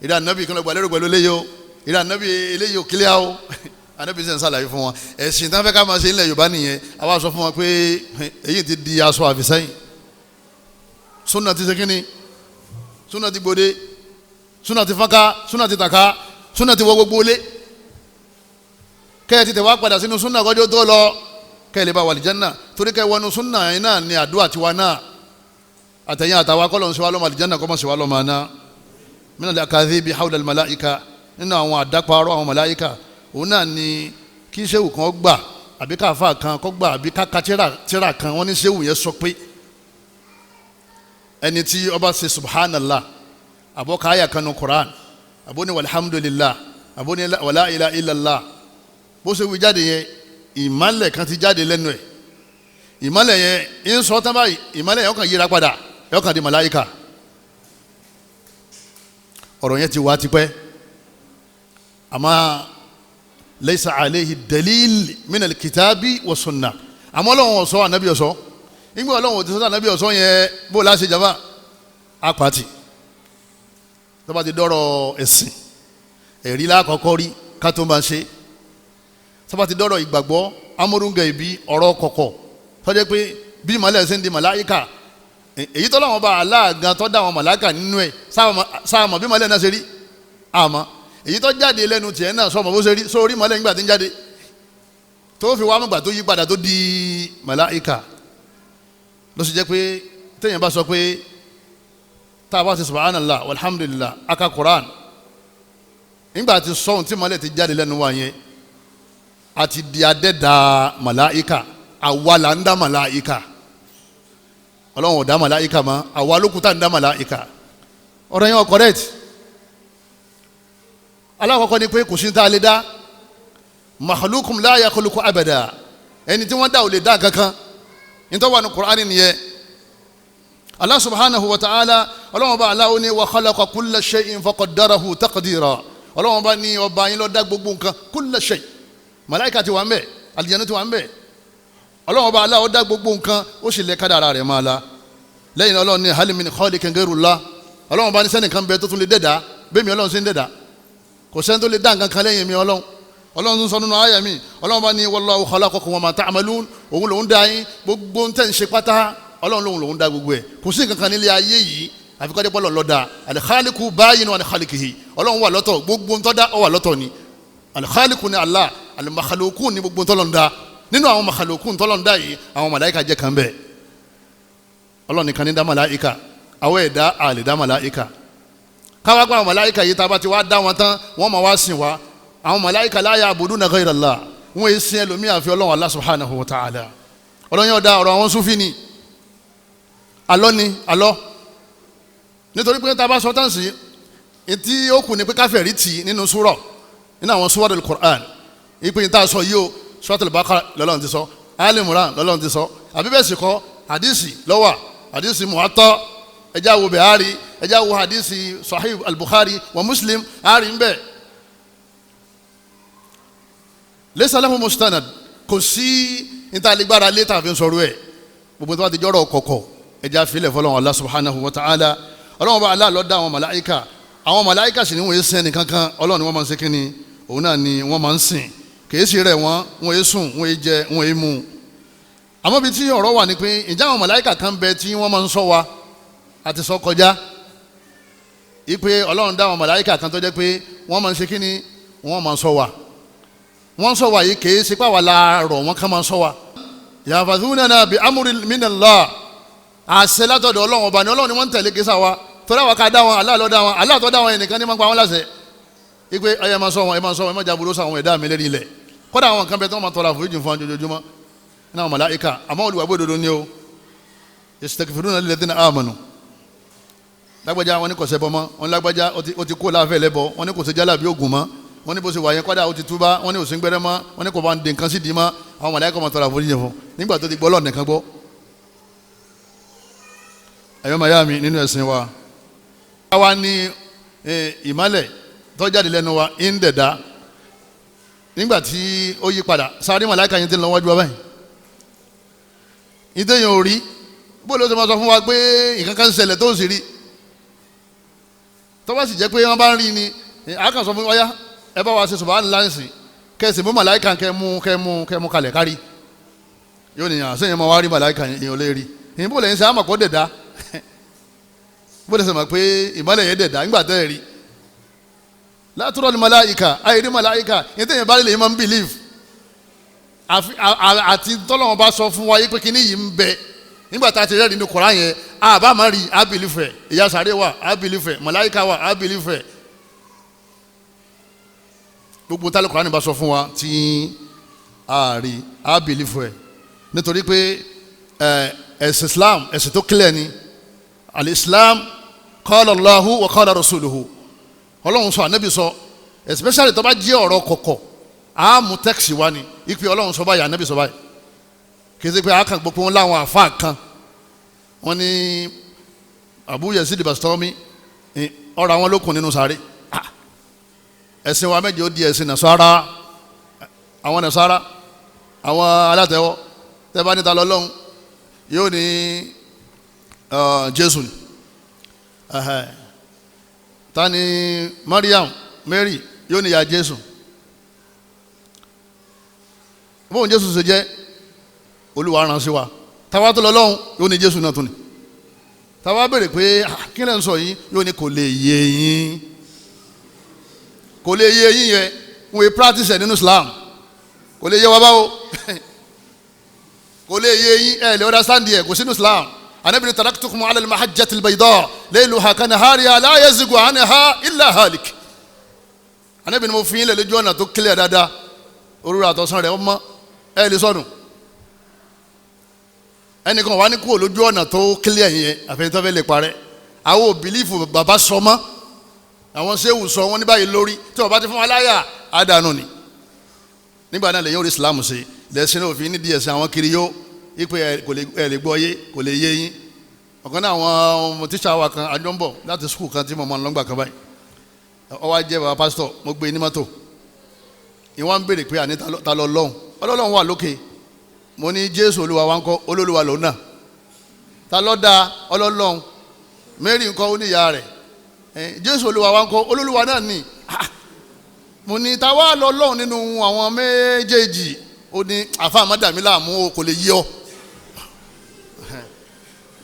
B: ìdá ànábì kan lọ gbà lérò pẹ̀lú eléyìí o ìdá ànábì eléyìí ò kílíà o ànábì ṣe ń ṣàlàyé fún wọn ẹ̀sìn tán fẹ́ ká máa ṣe nílẹ̀ Yorùbá nìyẹn àwa sọ fún wọn pé èyí ti di aṣọ àfìsẹ́yìn súnà ti ṣe kínni súnà ti gbòde súnà ti fọ́nká súnà ti tàká súnà ti wọ gbogbo lé kẹ́ ẹ ti tẹ̀ wá padà sínú súnà kọjọ́ tó lọ kẹ́ ẹ lè bá wà lìjánà torí kẹ́ ẹ wọnú súnà yẹn náà ni àdúrà tiwa náà àtẹ̀yìn àtàwa kọ́lọ̀ ń ṣe wá lọ́mọ àlìjánà kọ́ mọ̀ ṣe wá lọ́mọ àná min al-akadhibi hawla al-malaika nínú àwọn àdáparọ́ àwọn màláíkà òun náà ni kí sẹ́wù kan gbà àbí káfà kan kọ́ gbà àbí káka tíra kan wọ́n ní sẹ́wù yẹn sọ pé ẹni tí ó bá ṣe subhanallah àbọ̀ káyà kanu Quran àbọ̀ ní walhamdulillah àbọ̀ ní wala ilaha illallah bó ṣe wí jáde yẹn ìmálẹ̀ kan ti jáde lẹ́nu ẹ̀ ìmálẹ̀ yẹn ń sọ tán báyìí ìmálẹ̀ yẹn ó kàn yíra padà yóò kàn di màláíkà ọ̀rọ̀ yẹn ti wá tipẹ́ àmọ́ laysa alayhi dalil min al-kitabi wa sunnah àmọ́ Ọlọ́run ọ̀sọ́ ànábì ọ̀sọ́ nígbà Ọlọ́run ti sọ ànábì ọ̀sọ́ yẹn bó láṣẹ jàmbá apàtì tó bá ti dọ́rọ̀ ẹ̀sìn ẹ̀rí lákọ̀ọ́kọ́ rí ká tó máa ṣe tó bá ti dọ́rọ̀ ìgbàgbọ́ amúrúngẹ̀ ìbí ọ̀rọ̀ kọ̀kọ̀ tó jẹ́ pé bí ìmọ̀lẹ́ ẹ̀sìn di màláíkà èyí tó láwọn bá aláàgán tó dá àwọn màláíkà nínú ẹ̀ sáàmọ̀ bí ìmọ̀lẹ́ náà ṣe rí àmọ́ èyí tó jáde lẹ́nu tiẹ̀ náà sọmọ bó ṣe rí sórí ìmọ̀lẹ́ nígbà tí ń jáde tó fi wá mọ̀gbà tó yí padà tó di màláíkà ló sì jẹ́ pé téèyàn bá sọ pé tá a bá ti subhanallah walhamdulillah aka Quran nígbà tí sọ́hun tí mọ́lẹ̀ ti jáde lẹ́nu wa yẹn àti di adẹ́dà màláìka, àwa là ń dá màláìka, ọlọ́run ò dá màláìka mọ́, àwa lókùtà ń dá màláìka. ọ̀rọ̀ yẹn ò correct. alákọ̀ọ́kọ́ ni pé kò sí ní tá a lè dá, makhlukum la yakhluqu abada, ẹni tí wọ́n dá ò lè dá kankan. nítorí wà ní Qur'ani nìyẹn. Allah subhanahu wa ta'ala, ọlọ́run bá aláwo ní wa khalaqa kulla shay'in faqaddarahu taqdira. ọlọ́run bá ní ọba yín ló dá gbogbo nǹkan, kulla shay, màláìka ti wà ń bẹ̀, àlìjànnú ti wà ń bẹ̀. ọlọ́run bá aláwo dá gbogbo nǹkan, ó sì lè kádàrá rẹ̀ máa la. lẹ́yìn ọlọ́run ní hal min khaliqin ghayrullah, ọlọ́run bá ní sẹ́nìkan bẹ tó tún lè dẹ́dà bẹ́ẹ̀ mi ọlọ́run sí ń dẹ́dà, kò sẹ́ni tó lè dá nǹkan kan lẹ́yìn mi ọlọ́run. ọlọ́run tún sọ nínú àyà mi, ọlọ́run bá ní wallahu khalaqakum wa ma ta'malun, òun lòun dá yín, gbogbo ń tẹ̀ ń ṣe pátá ọlọ́run lòun dá gbogbo ẹ̀. kò sí nǹkan kan nílé ayé yìí àfi kọ́ dépọ́ lọ́dà. al-khaliqu bayinu an khaliqihi, ọlọ́run wà lọ́tọ̀, gbogbo ń tọ́da ọ wà lọ́tọ̀ ni. al-khaliqu ni Allah, al-makhluqun ni gbogbo ń tọ́lọ̀ ń dá. nínú àwọn makhluqun ń tọ́lọ̀ ń dá yìí àwọn màláìka jẹ́ kan bẹ́ẹ̀. ọlọ́run nìkan ní dá màláìka, àwọn ẹ̀dá àlè dá màláìka. káwá gba àwọn màláìka yìí tá a bá ti wá dá wọn tán wọ́n máa wá sìn wá. àwọn màláìka la ya'buduna ghayra Allah, wọ́n yé sin ẹlòmíì àfi ọlọ́run Allah subhanahu wa ta'ala. ọlọ́run yóò dá ọ̀rọ̀ àwọn Sufi ni alọ́ ni alọ́, nítorí pé tá a bá sọ tán sí etí ó kù ní pé káfẹ́ rí tì nínú súrọ̀ nínú àwọn súwárul Qur'an ìpè ní tá a sọ yìí o Suratul Baqara lọ́lọ́run ti sọ, Ali Imran lọ́lọ́run ti sọ, àbí bẹ́ẹ̀ sì kọ́ hadisi lọ́wà, hadisi Muwatta, ẹjá wo Buhari, ẹjá wo hadisi Sahih al-Bukhari wa Muslim, àárín bẹ́ẹ̀. Laysa lahu mustanad, kò sí ìtàlégbára lé tàbí sọ̀rọ̀ ẹ̀, gbogbo tó bá ti jọ́rọ̀ kọ̀kọ̀ ẹjá filẹ̀ fọlọ́run Allah subhanahu wa ta'ala. ọlọ́run bá Allah ló dá àwọn màláìka, àwọn màláìka sì ni wọ́n yé sẹ́ni kankan, ọlọ́run ni wọ́n máa ń ṣe kíni, òun náà ni wọ́n máa ń sìn, kìí ṣe rẹ̀ wọ́n yé sùn, wọ́n yé jẹ, wọ́n yé mu. àmọ́ bí tí ọ̀rọ̀ wà ní pé ǹjẹ́ àwọn màláìka kan bẹ tí wọ́n máa ń ṣọ́ wa, àti sọ kọjá ipe ọlọ́run dá àwọn màláìka kan tó jẹ́ pé wọ́n máa ń ṣe kíni, wọ́n máa ń ṣọ́ wa. wọ́n ṣọ́ wa yìí kìí ṣe pàwọ́ la rọ̀ wọ́n kàn máa ń ṣọ́ wa. yahfazunana bi amri minallah, àṣẹ látọ̀dọ̀ ọlọ́run ọba ni ọlọ́run ni wọ́n ń tẹ̀lé kíṣà wa, torí àwọn ká dá wọn, Allah ló dá wọn, Allah tó dá wọn ẹnìkan ní máa ń pa wọn láṣẹ ipe ẹ máa ṣọ́ wọn, ẹ máa ṣọ́ wọn, ẹ máa jaburú sọ àwọn ẹ̀dá mi lérí ilẹ̀. kódà àwọn kan bẹ tí wọ́n máa tọrọ àforíjì fún ojoojúmọ́ ní àwọn màláìka, àmọ́ olùwàgbé òdodo ni o. yastaghfiruna lilladhina amanu, lágbájá wọn ní kò ṣẹbọ mọ́, wọn lágbájá ó ti kó láàfẹ́ lẹ́bọ, wọn ní kò ṣe jálàbí ògùn mọ́, wọn ní bó ṣe wà yẹn kódà ó ti túbá, wọn ní òsín gbẹrẹ mọ́, wọn ní kò bá ń de nǹkan sí di mọ́, àwọn màláìka máa tọrọ àforíjì fún nígbà tó ti gbọ́ Ọlọ́run nìkan gbọ́. ẹ̀yọ́ màyá mi nínú ẹ̀sìn wa, káwa ní ìmálẹ̀ tó jáde lẹ́nu wa ń dẹ̀dá, nígbà tí ó yí padà sáré màláìka yẹn ti lọ wájú wa báyìí, ìdẹ́yìn ò rí, bó ló ti máa sọ fún wa pé nǹkan kan ṣẹlẹ̀ tó sì rí, tó bá sì jẹ́ pé wọ́n bá ń rí ni àkàn sọ fún ọyá ẹ bá wa ṣe subhanallah kẹsì mú màláìka kẹmú kalẹ̀ kárí, yóò nìyàn sẹ́yìn máa wá rí màláìka yẹn ò lè rí, ìyẹn bó lè ń ṣe àmọ̀ kó dẹ̀dá, bó lè ṣe mọ̀ pé ìmọ̀lẹ̀ yẹn dẹ̀dá nígbà tẹ́ ẹ̀ rí. látúrọ̀ ní màláìka, ayé rí màláìka, ìyẹn tẹ̀yìn bá lè yẹn máa ń believe, àti tọ́lọ́wọ́n bá sọ fún wa yí pé kíní yìí ń bẹ nígbà tá a ti rẹ́ nínú Kùránì yẹn, àbá máa rí a believe ẹ̀, ìyà sàré wà a believe ẹ̀, màláìka wà a believe ẹ̀. gbogbo tálẹ̀ Kùránì bá sọ fún wa tí a rí a believe ẹ̀, nítorí pé ẹ̀sìn Islam ẹ̀sìn tó clear ni. al-Islam qala Allahu wa qala rasuluhu, ọlọ́run sọ ànábì sọ, especially tó bá jẹ́ ọ̀rọ̀ kọ̀kọ̀ a mú tẹ́kìsì wá ni ipe ọlọ́run sọ báyìí ànábì sọ báyìí, kì í ṣe pé a kàn gbogbo wọn láwọn àfa kan, wọn ní Abu Yazid Bastami ọ̀rọ̀ àwọn lókun nínú sáré, ẹ̀sìn wa méje ó di ẹ̀sìn Nasara, àwọn Nasara àwọn alátẹ̀wọ́ tẹ́ bá níta lọ́lọ́run yóò ní Jésù ni, ta ni Mariam Mary yóò ní ya Jésù, bóun Jésù ṣe jẹ́ Olúwa rán sí wa, táwa tó lọ́lọ́run yóò ní Jésù náà tó ni, táwa béèrè pé kí lẹ́ ń sọ yìí yóò ní kò lè yé yín, kò lè yé yín yẹn wọ́n yé practice ẹ̀ nínú Islam, kò lè yé wa báwo kò lè yé yín ẹ̀ lè understand ẹ̀ kò sínú Islam. Ànábì ní taraktukum ala al-mahajjati al-bayda layluha kanahariha la yazigu anha illa halik. Ànábì ni mo fi yín lẹ̀ lójú ọ̀nà tó clear dáadáa òru àtọ̀sán rẹ̀ ọmọ ẹ lè sọnù ẹnìkan wà ní kúrò lójú ọ̀nà tó clear yẹn àfẹnitọ́ fẹ́ lè parẹ́ àwọn ò bìlífù bàbá sọ mọ́ àwọn sẹ́wù sọ wọn ní báyìí lórí tí wọ́n bá ti fún wa láyà àdánù ni nígbà náà lẹ́yìn orí Islam ṣe lẹ́sìn náà òfin nídìí ẹ̀sìn àwọn kiri yó ipe ẹ̀ lè gbọ́ yé kò lè yé yín ọ̀kan náà àwọn ọmọ tíṣà wa kan àjọ ń bọ̀ láti skul kan tí mo máa ń lọ́gbà kan báyìí ó wá jẹ́ bàbá pásítọ̀ mo gbé ní mọ́tò ìwọ́n ń béèrè pé àní ta lọ lọ́hùn ọlọ́run wà lókè mo ní Jésù Olúwa wa ń kọ́ olólùwà lòun náà ta ló dá ọlọ́run Mary ń kọ́ ó ní ìyá rẹ̀ Jésù Olúwa wa ń kọ́ olólùwà náà ní mo ní ta wá lọ lọ́hùn nínú àwọn méjèèjì ó ní àfa àmọ́dàmí làmú kò lè yí ọ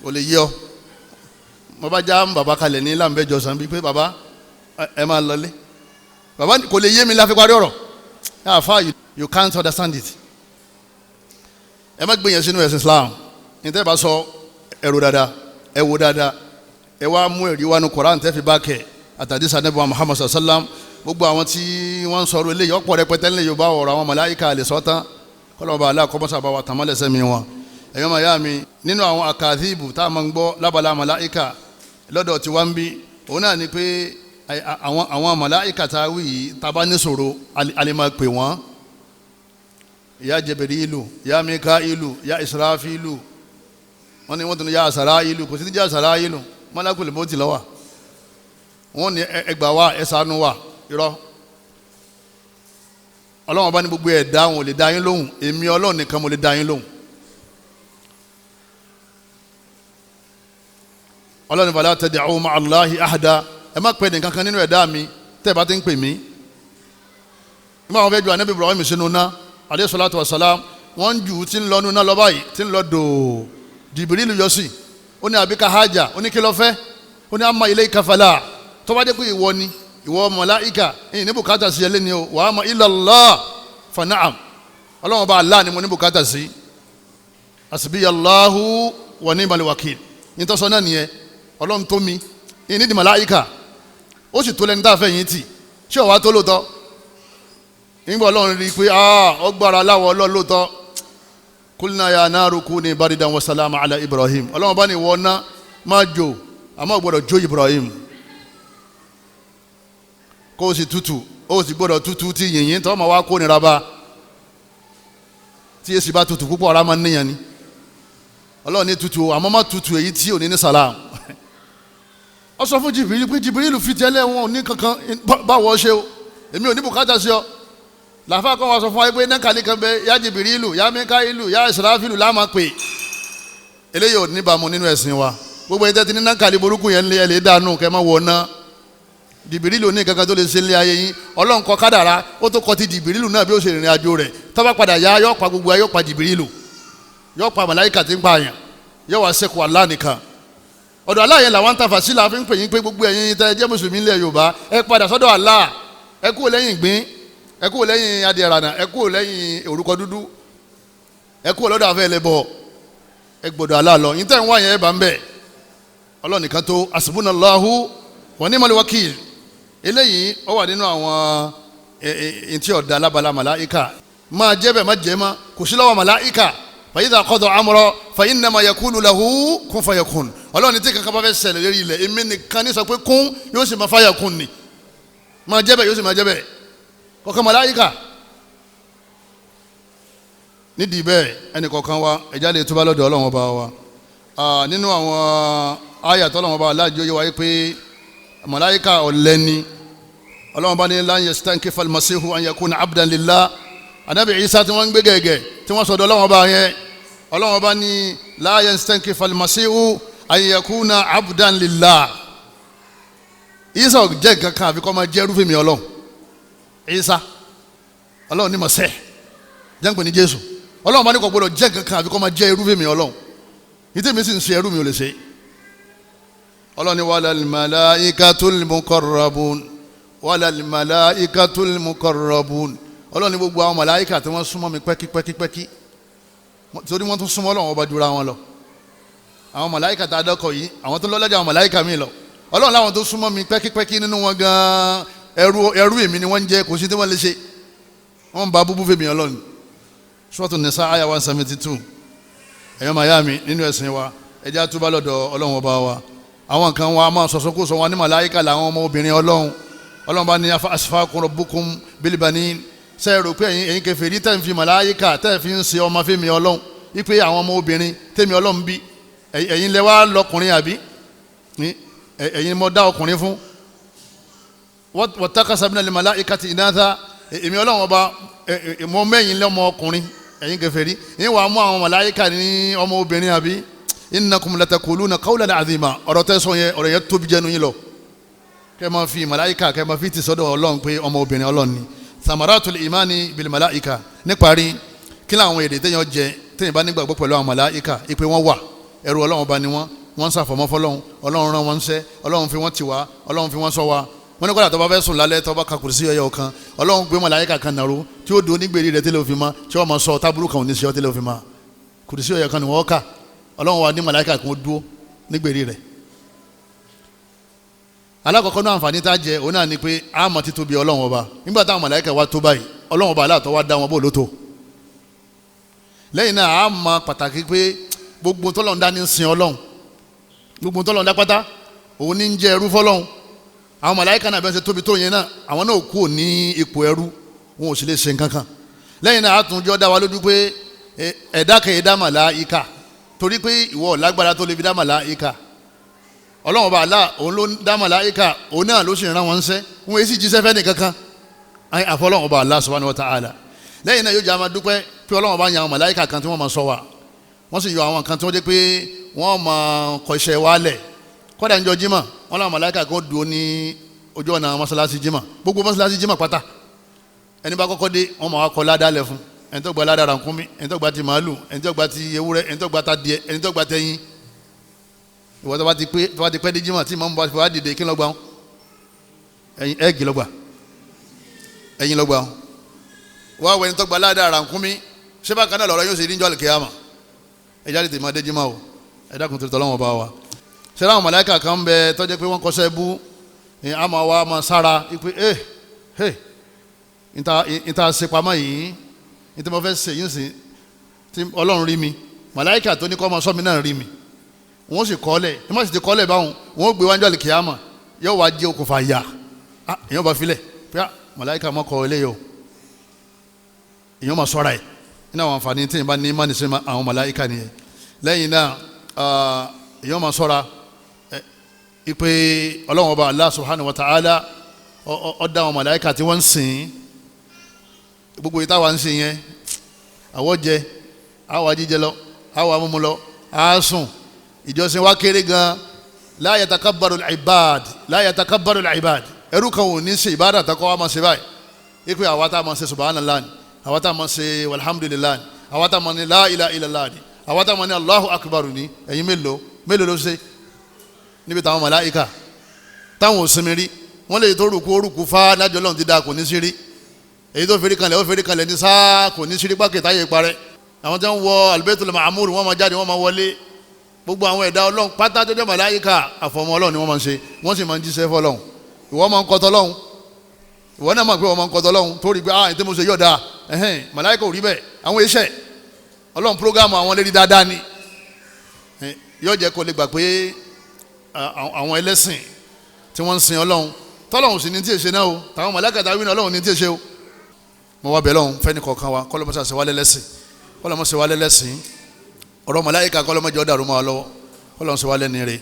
B: kò lè yí ọ mo bá já bàbá kalẹ̀ ní làǹbẹ̀jọ sàn bíi pé bàbá ẹ máa lọlé bàbá kò lè yé mi la fi parí ọ̀rọ̀ àfa you can't understand it ẹ má gbìyànjú sínú ẹ̀sìn Islam ní tẹ́ bá sọ ẹ̀rù dáadáa ẹ wo dáadáa ẹ wá mú ẹ̀rí wánu Koran tẹ́ fi bá kẹ̀ àtàdísà Ànábì wa Muhammad sallam gbogbo àwọn tí wọ́n ń sọ̀rọ̀ eléyìí ọ̀pọ̀ rẹpẹtẹ ńlẹ̀ Yorùbá ọ̀rọ̀ àwọn màláíkà lè sọ tán kọ́lọ́ba aláàkọ́mọ́sá bá wa tàmálẹ̀sẹ̀ mi wọn ẹ̀yọ́ máa yá mi nínú àwọn àkàdìbù tá a máa ń gbọ́ lábala màláíkà lọ́dọ̀ tí wọ́n ń bí òun náà ni pé àwọn màláíkà tá a wí yìí tá a bá ní sọ̀rọ̀ a lè máa pè wọ́n ya Jibrilu ya Mikailu ya Israfilu wọ́n ní wọ́n tún ní ya Asrailu kò sí ní ya Asrailu Malakul Mauti ló wà wọ́n ní ẹgbà wa ẹ̀sánú wa irọ́ Ọlọ́run bá ní gbogbo ẹ̀dá wọn ò lè dá yín lóhùn èmi Ọlọ́run nìkan mo lè dá yín lóhùn Ọlọ́run fala tad'u ma'a Allahi ahada ẹ má pè nìkan kan nínú ẹ̀dá mi tẹ́ ẹ bá ti ń pè mí nígbà wọn fẹ́ ju Ànábì Ibrahim sínú ná alayhi salatu wa salam wọ́n ń jù tí ń lọ nínú náà lọ báyìí tí ń lọ dòó Jibrilu yọ sí ó ní àbíká hajà ó ní kí ló fẹ́ ó ní amma ilayka fala tó bá dé pé ìwọ ni ìwọ màláíkà ẹ̀yin ní bùkátà sí ẹlẹ́ni o wa amma illa Allah fa na'am Ọlọ́run bá Allah ni mo ní bùkátà sí hasbiyallahu wa ni'mal wakil ní tọ́sọ náà nìyẹn Ọlọ́run tó mi ẹ̀yin ní di màláíkà ó sì tó lẹ́ni tá a fẹ́ yín tì ṣé ọ̀wá tó lóòótọ́ nígbà Ọlọ́run rí i pé ọgbàrá aláwọ̀ Ọlọ́run lóòótọ́ kulna ya naru kuni baridan wa salama ala Ibrahim Ọlọ́run bá ní ìwọ náà máa jò àmọ́ gbọ́dọ̀ jó Ibrahim kó o sì tutù ó sì gbọ́dọ̀ tutù tí yìnyín tó máa wá kó nira bá tí èsì bá tutù púpọ̀ ọ̀rá máa níyàn ni Ọlọ́run ní tutù àmọ́ má tutù èyí tí ò ní ní salam ó sọ fún Jibril pé Jibril fi tẹ́lẹ̀ wọn ò ní kankan báwo ṣe o èmi ò ní bùkátà sí ọ làfà kan wà sọ fún wa pé nẹ́kàlí kan bẹ ya Jibrilu ya Mikailu ya Israfilu láàmà pé eléyìí ò níbàámu nínú ẹ̀sìn wa gbogbo ẹ̀dẹ́ ti ní nẹ́kàlí burúkú yẹn lé ẹ̀lẹ́ dànù kẹ́ máa wọ̀ ná Jibrilu ní kankan tó lè ṣe lé ayé yín Ọlọ́run kọ kádàrá ó tó kọ ti Jibrilu náà bí ó ṣe rìnrìn àjò rẹ̀ tó bá padà yá yọ pa gbogbo ayé yọ pa Jibrilu yọ pa màláíkà tí ń pa àyàn yọ wá sẹ́kù Allah nìkan ọ̀dọ̀ Allah yẹn làwọn tàfà sí la fi ń pè yín pé gbogbo ẹ̀yin tẹ́ jẹ́ mùsùlùmí ilẹ̀ Yorùbá ẹ padà sọ́dọ̀ Allah ẹ kú lẹ́yìn ìgbín ẹ kú lẹ́yìn adìẹ rànà ẹ kú lẹ́yìn òrùkọ dúdú ẹ kú lọ́dọ̀ àfẹ́ ẹlẹ́bọ ẹ gbọ́dọ̀ Allah lọ yín tẹ́ ń wá yẹn ẹ bá ń bẹ̀ Ọlọ́run nìkan tó hasbunallahu wa ni'mal wakil eléyìí ó wà nínú àwọn ntí ọ̀dà alábala màláìka máa jẹ́ bẹ́ẹ̀ má jẹ́ má kò sí lọ́wọ́ màláìka fa idha qada amra fa innama yaqulu lahu kun fayakun Ọlọ́run tí kankan bá fẹ́ ṣẹlẹ̀ lérí ilẹ̀ èmi nìkan ní sọ pé kún yóò sì máa fayakun ni máa jẹ́ bẹ́ẹ̀ yóò sì máa jẹ́ bẹ́ẹ̀ kọ̀ọ̀kan màláíkà nídìí bẹ́ẹ̀ ẹnì kọ̀ọ̀kan wa ẹ̀já lè túbá lọ́dọ̀ Ọlọ́run ọba wa nínú àwọn àyà tọ́lọ́run ọba aláàjì ó yẹ wáyé pé màláíkà ọ̀lẹ́ni Ọlọ́run ọba ní lan yastankifa al-masihu an yakuna abdan lillah Ànábì Ìsá tí wọ́n ń gbé gẹ̀gẹ̀ tí wọ́n sọ̀dọ̀ Ọlọ́run ọba yẹn Ọlọ́run ọba ní la yastankifa al-masihu an yakuna abdan lillah Ìsá ò jẹ́ kankan àfi kó máa jẹ́ irúfẹ́ mi Ọlọ́run Ìsá Ọlọ́run ní mọ̀sẹ́ jẹ́ǹpẹ̀ ní Jésù Ọlọ́run bá ní kò gbọdọ̀ jẹ́ kankan àbí kó máa jẹ́ irúfẹ́ mi Ọlọ́run ìtẹ́ mi sì ń ṣe ẹrú mi ò lè ṣe Ọlọ́run ní walal malaikatul muqarrabun walal malaikatul muqarrabun Ọlọ́run ní gbogbo àwọn màláíkà tí wọ́n súnmọ́ mi pẹ́kípẹ́kípẹ́kí torí wọ́n tún súnmọ́ Ọlọ́run ọba jura wọn lọ àwọn màláíkà tá a dọ́kọ̀ yìí àwọn tó lọ́lẹ́jà àwọn màláíkà mi lọ Ọlọ́run láwọn tó súnmọ́ mi pẹ́kípẹ́kí nínú wọn gan-an ẹrú èmi ni wọ́n ń jẹ́ kò sí tí wọ́n lè ṣe wọ́n bá búbú fèmí Ọlọ́run. Suratu Nisa àyá 172. ẹ̀yọ́ mayami nínú ẹ̀sìn wa ẹjẹ́ àtúbà lọ́dọ̀ Ọlọ́run ọba wa. àwọn kan wa máa sọ̀sọ́kú sọ wọn ní màláíkà làwọn ọmọ obìnrin Ọlọ́run bá ní asfakum rabbukum bil banin. sẹ́ẹ̀rù pé ẹ̀yin kèfèrí tẹ́ ń fi màláíkà tẹ́ fi ń ṣe ọmọ fèmí Ọlọ́run wípé àwọn ọmọ obìnrin tèmi Ọlọ́run bí ẹ̀yin lẹ wá lọkùnrin àbí ẹ̀yin mọ dá ọkùnrin fún. wattakhadha minal malaikati inatha èmi Ọlọ́run ọba mọ mẹ́yìn lọ́mọ ọkùnrin ẹ̀yin kèfèrí yín wàá mú àwọn màláíkà ní ọmọ obìnrin àbí. innakum latakuluna qawlan azima ọ̀rọ̀ tẹ́ sọ yẹn ọ̀rọ̀ yẹn tóbi jẹ́nu yín lọ. kẹ́ máa fi màláíkà kẹ́ máa fi ti sọ́dọ̀ Ọlọ́run pé ọmọ obìnrin Ọlọ́run ni. samaratul imani bil malaika níparí kí làwọn èdè téèyàn jẹ téèyàn bá nígbàgbọ́ pẹ̀lú àwọn màláíkà ìpè wọ́n wà ẹrú Ọlọ́run bá ní wọ́n ń sàfọ̀mọ́ fọlọ́run Ọlọ́run rán wọn ṣẹ́ Ọlọ́run fi wọ́n tì wá Ọlọ́run fi wọ́n sọ wá. wọ́n ní kọ́lá tó bá fẹ́ sùn lálẹ́ tó bá ka kùrìsí ẹyọ kan Ọlọ́run gbé màláíkà kan nàró tí ó dùn nígbèrè rẹ̀ tẹ́lẹ̀ òfin ma tí wọ́n máa sọ tábúrú kan ò ní sí ọ tẹ́lẹ̀ òfin ma kùrìsí ẹyọ kan ni wọ́n kà Ọlọ́run wa ní màláíkà kan ó dúró nígbèrè rẹ̀. alákọ̀ọ́kọ́ náà àǹfààní tá a jẹ òun náà ni pé a mọ̀ títóbi Ọlọ́run ọba nígbà táwọn màláíkà wa tó báyìí Ọlọ́run ọba aláàtọ̀ wa dá wọn bó ló tó. lẹ́yìn náà a mọ̀ pàtàkì pé gbogbo tọ́lọ́run dá ní sin Ọlọ́run gbogbo tọ́lọ́run dá pátá òun ní ń jẹ́ ẹrú fọ́lọ́run. àwọn màláíkà náà bẹ́ẹ̀ ṣe tóbi tó yẹn náà àwọn náà kú ní ipò ẹrú wọn ò sì lè ṣe nǹkan kan. lẹ́yìn náà a tún jọ dá wa lójú pé ẹ̀dá kan ẹ̀dá màláíkà torí pé ìwọ lágbára tó lè fi dá màláíkà. Ọlọ́run ọba Allah òun ló dá màláíkà òun náà ló sì rán wọn ṣẹ́ wọn èsì jíṣẹ́ fẹ́ nìkan kan àfọlọ́run ọba Allah subhanahu wa ta'ala. lẹ́yìn náà yóò jẹ́ àmà dúpẹ́ pé Ọlọ́run ọba yan àwọn màláíkà kan tí wọ́n máa ṣọ́ wa wọ́n sì yọ àwọn kan tí wọ́n dé pé wọ́n máa kọ iṣẹ́ wa lẹ̀ kọ́dà níjọ́ jímọ̀ wọ́n láwọn màláíkà kan dúró ní ojú ọ̀nà mọ́sálásí jímọ̀ gbogbo mọ́sálásí jímọ̀ pátá ẹni bá kọ́kọ́ dé wọ́n máa kọ́ ládàá lẹ̀ fún ẹni tó gba ládàá ràkúnmí ẹni tó gba ti màálù ẹni tó gba ti ewúrẹ́ ẹni tó gba ta díẹ̀ ẹni tó gba tẹyin ìwọ tó bá ti pẹ́ dé jímọ̀ tí màmú bá ti wá dìde kí ló gbà wọn ẹyin ẹ́ẹ̀gì ló gbà ẹyin ló gbà wọn wá wọ ẹni tó gba ládàá ràkúnmí ṣé bákan náà lọ́rọ̀ yóò ṣe níjọ́ àlùkìyámà ẹ̀já lè tèmi adé jímọ̀ o ẹ̀dá kun tó tọ́ lọ́wọ́ bá wa ṣé láwọn màláíkà kan bẹ tó jẹ́ pé wọ́n kọ́ṣẹ́ bú àmọ́ wa máa sára ipe níta ṣe pamọ́ yìí níta mo fẹ́ ṣe yín sí tí Ọlọ́run rí mi màláíkà tó ní kọ́ ọmọ sọ́mi náà rí mi wọ́n sì kọ́lẹ̀ ní má sì ti kọ́lẹ̀ báwọn wọ́n gbé wájú àlìkìyàmà yóò wá jẹ́ okùnfà yà èèyàn bá filẹ̀ pé màláíkà mọ́ kọ́ ilé yọ èèyàn máa sọ́ra ẹ̀ nínú àwọn àǹfààní tí èèyàn bá ní má ní sẹ́ni àwọn màláíkà nìyẹn lẹ́yìn náà èèyàn máa sọ́ra ipe Ọlọ́run ọba Allah subhanahu wa ta'ala ó dá àwọn màláíkà tí wọ́n ń sìn gbogbo ìta wa ń sìn yẹn àwọ̀ jẹ àwọ̀ ajíjẹ lọ àwọ̀ amúmu lọ àásùn ìjọsìn wa kéré gan la yatakabbaru al-ibad ẹrú kan ò ní ṣe ìbádà àtàkọ́ wa máa ṣe báyìí ipe àwa tá a máa ṣe subhanallah ni àwa tá a máa ṣe walhamdulillah ni àwa tá a máa ní la ilaha illallah ni àwa tá a máa ní Allahu akbar ni ẹ̀yin mélòó ló ṣe níbi táwọn màláíkà táwọn ò sinmi rí wọ́n lè tó rùkú fá lájọ́ lọ́n ti dáa kò ní sí rí èyí tó fẹ́rí kanlẹ̀ ní sáà kò ní sí rí pákẹ́ táyé parẹ́ àwọn tí wọ́n wọ al-Baytul Ma'mur wọ́n máa jáde wọ́n máa wọlé gbogbo àwọn ẹ̀dá Ọlọ́run pátá tó jẹ́ màláíkà àfọmọ́ Ọlọ́run ni wọ́n máa ń ṣe wọ́n sì máa ń jíṣẹ́ fọ́lọ́run ìwọ máa ń kọ́tọ́ Ọlọ́run ìwọ náà máa pé wọ́n máa ń kọ́tọ́ Ọlọ́run tó rí pé èyí tí mo ṣe yọ̀ọ̀dà màláíkà ò rí bẹ́ẹ̀ àwọn iṣẹ́ Ọlọ́run prógámù àwọn lérí dáadáa ni yóò jẹ́ kó lè gbà pé àwọn ẹlẹ́sìn tí wọ́n ń sin Ọlọ́run tọ́lọ́run sì ní tí èṣe náà o tàwọn màláíkà tàwí náà Ọlọ́run ní tí èṣe o mo wá bẹ̀ lọ́hùn fẹ́ni kọ̀ọ̀kan wa kọ́lọ́mọ́sá ṣe wá lẹ́lẹ́sìn kọ́lọ́mọ́ ṣe wá lẹ́lẹ́sìn ọ̀rọ̀ màláíkà kọ́lọ́mọ́jọ́ ó dàrú mọ́ wa lọ́wọ́ kọ́lọ́mọ́ ṣe wá lẹ́ni rẹ̀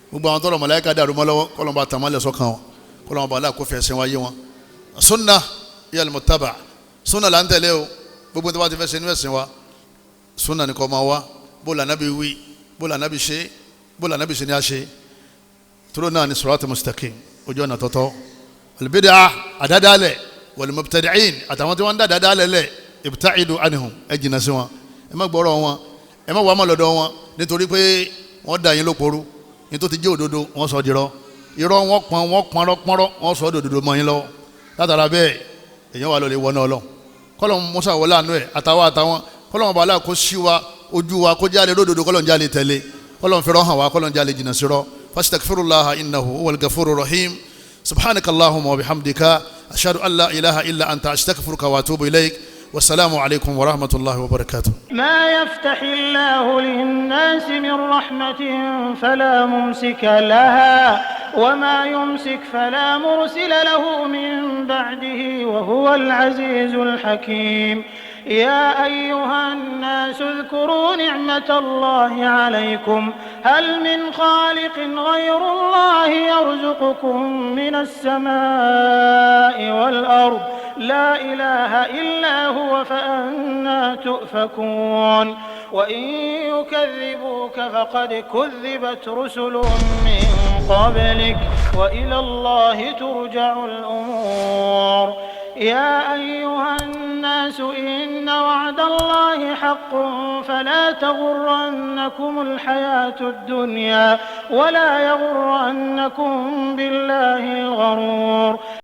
B: gbogbo àwọn tọ́lọ̀ màláíkà dàrú mọ́ lọ́wọ́ kọ́lọ́mọ́ bá tàmálẹ̀ sọ́kàn wọn kọ́lọ́mọ́ bá aláàkófẹ́ ẹ̀sìn wáyé wọn. sunna yal muttaba sunna là ń tẹ̀lé o gbogbo tó bá ti fẹ́ ṣe inú ẹ̀sìn wa sunna ni kò máa wá bó la nábì wí bó la nábì ṣe bó la nábì ṣe ni a ṣe tóró náà ni sirata mustaqim ojú ọ̀nà tọ́tọ́ al-bid'ah àdádálẹ̀ wal-mubtadi'in àtàwọn tí wọ́n ń dá àdádálẹ̀ lẹ̀ ibta'idu anhum ẹ jìnnà sí wọn ẹ má gbọ́rọ̀ wọn ẹ má wà má lọ́dọ̀ wọn nítorí pé wọ́n dà yín lóporu ní tó ti jẹ́ òdodo wọ́n sọ dirọ́ irọ́ wọn pọ́nrọ́ wọ́n sọ òdodo mọ́ yín lọ́wọ́ látara bẹ́ẹ̀ èèyàn wà lọ́lẹ̀ wọná ọlọ́run kọ́lọ́n musa wọlé àánú ẹ̀ àtàwọn kọ́lọ́n bàálà kó sí wa ojú wa kó jáde lódodo kọ́lọ́n jáde tẹ̀lé kọ́lọ́n fẹ́ràn hàn wá kọ́lọ́n jáde jìnnà sí rọ́ fastaghfirullaha innahu huwal ghafurur rahim سبحانك اللهم وبحمدك أشهد أن لا إله إلا أنت أستغفرك وأتوب إليك والسلام عليكم ورحمة الله وبركاته.
A: ما يفتح الله للناس من رحمة فلا ممسك لها وما يمسك فلا مرسل له من بعده وهو العزيز الحكيم. يا أيها الناس اذكروا نعمة الله عليكم هل من خالق غير الله يرزقكم من السماء والأرض لا إله إلا هو فأنى تؤفكون. وإن يكذبوك فقد كذبت رسل من قبلك وإلى الله ترجع الأمور. يا أيها الناس إن وعد الله حق فلا تغرنكم الحياة الدنيا ولا يغرنكم بالله الغرور.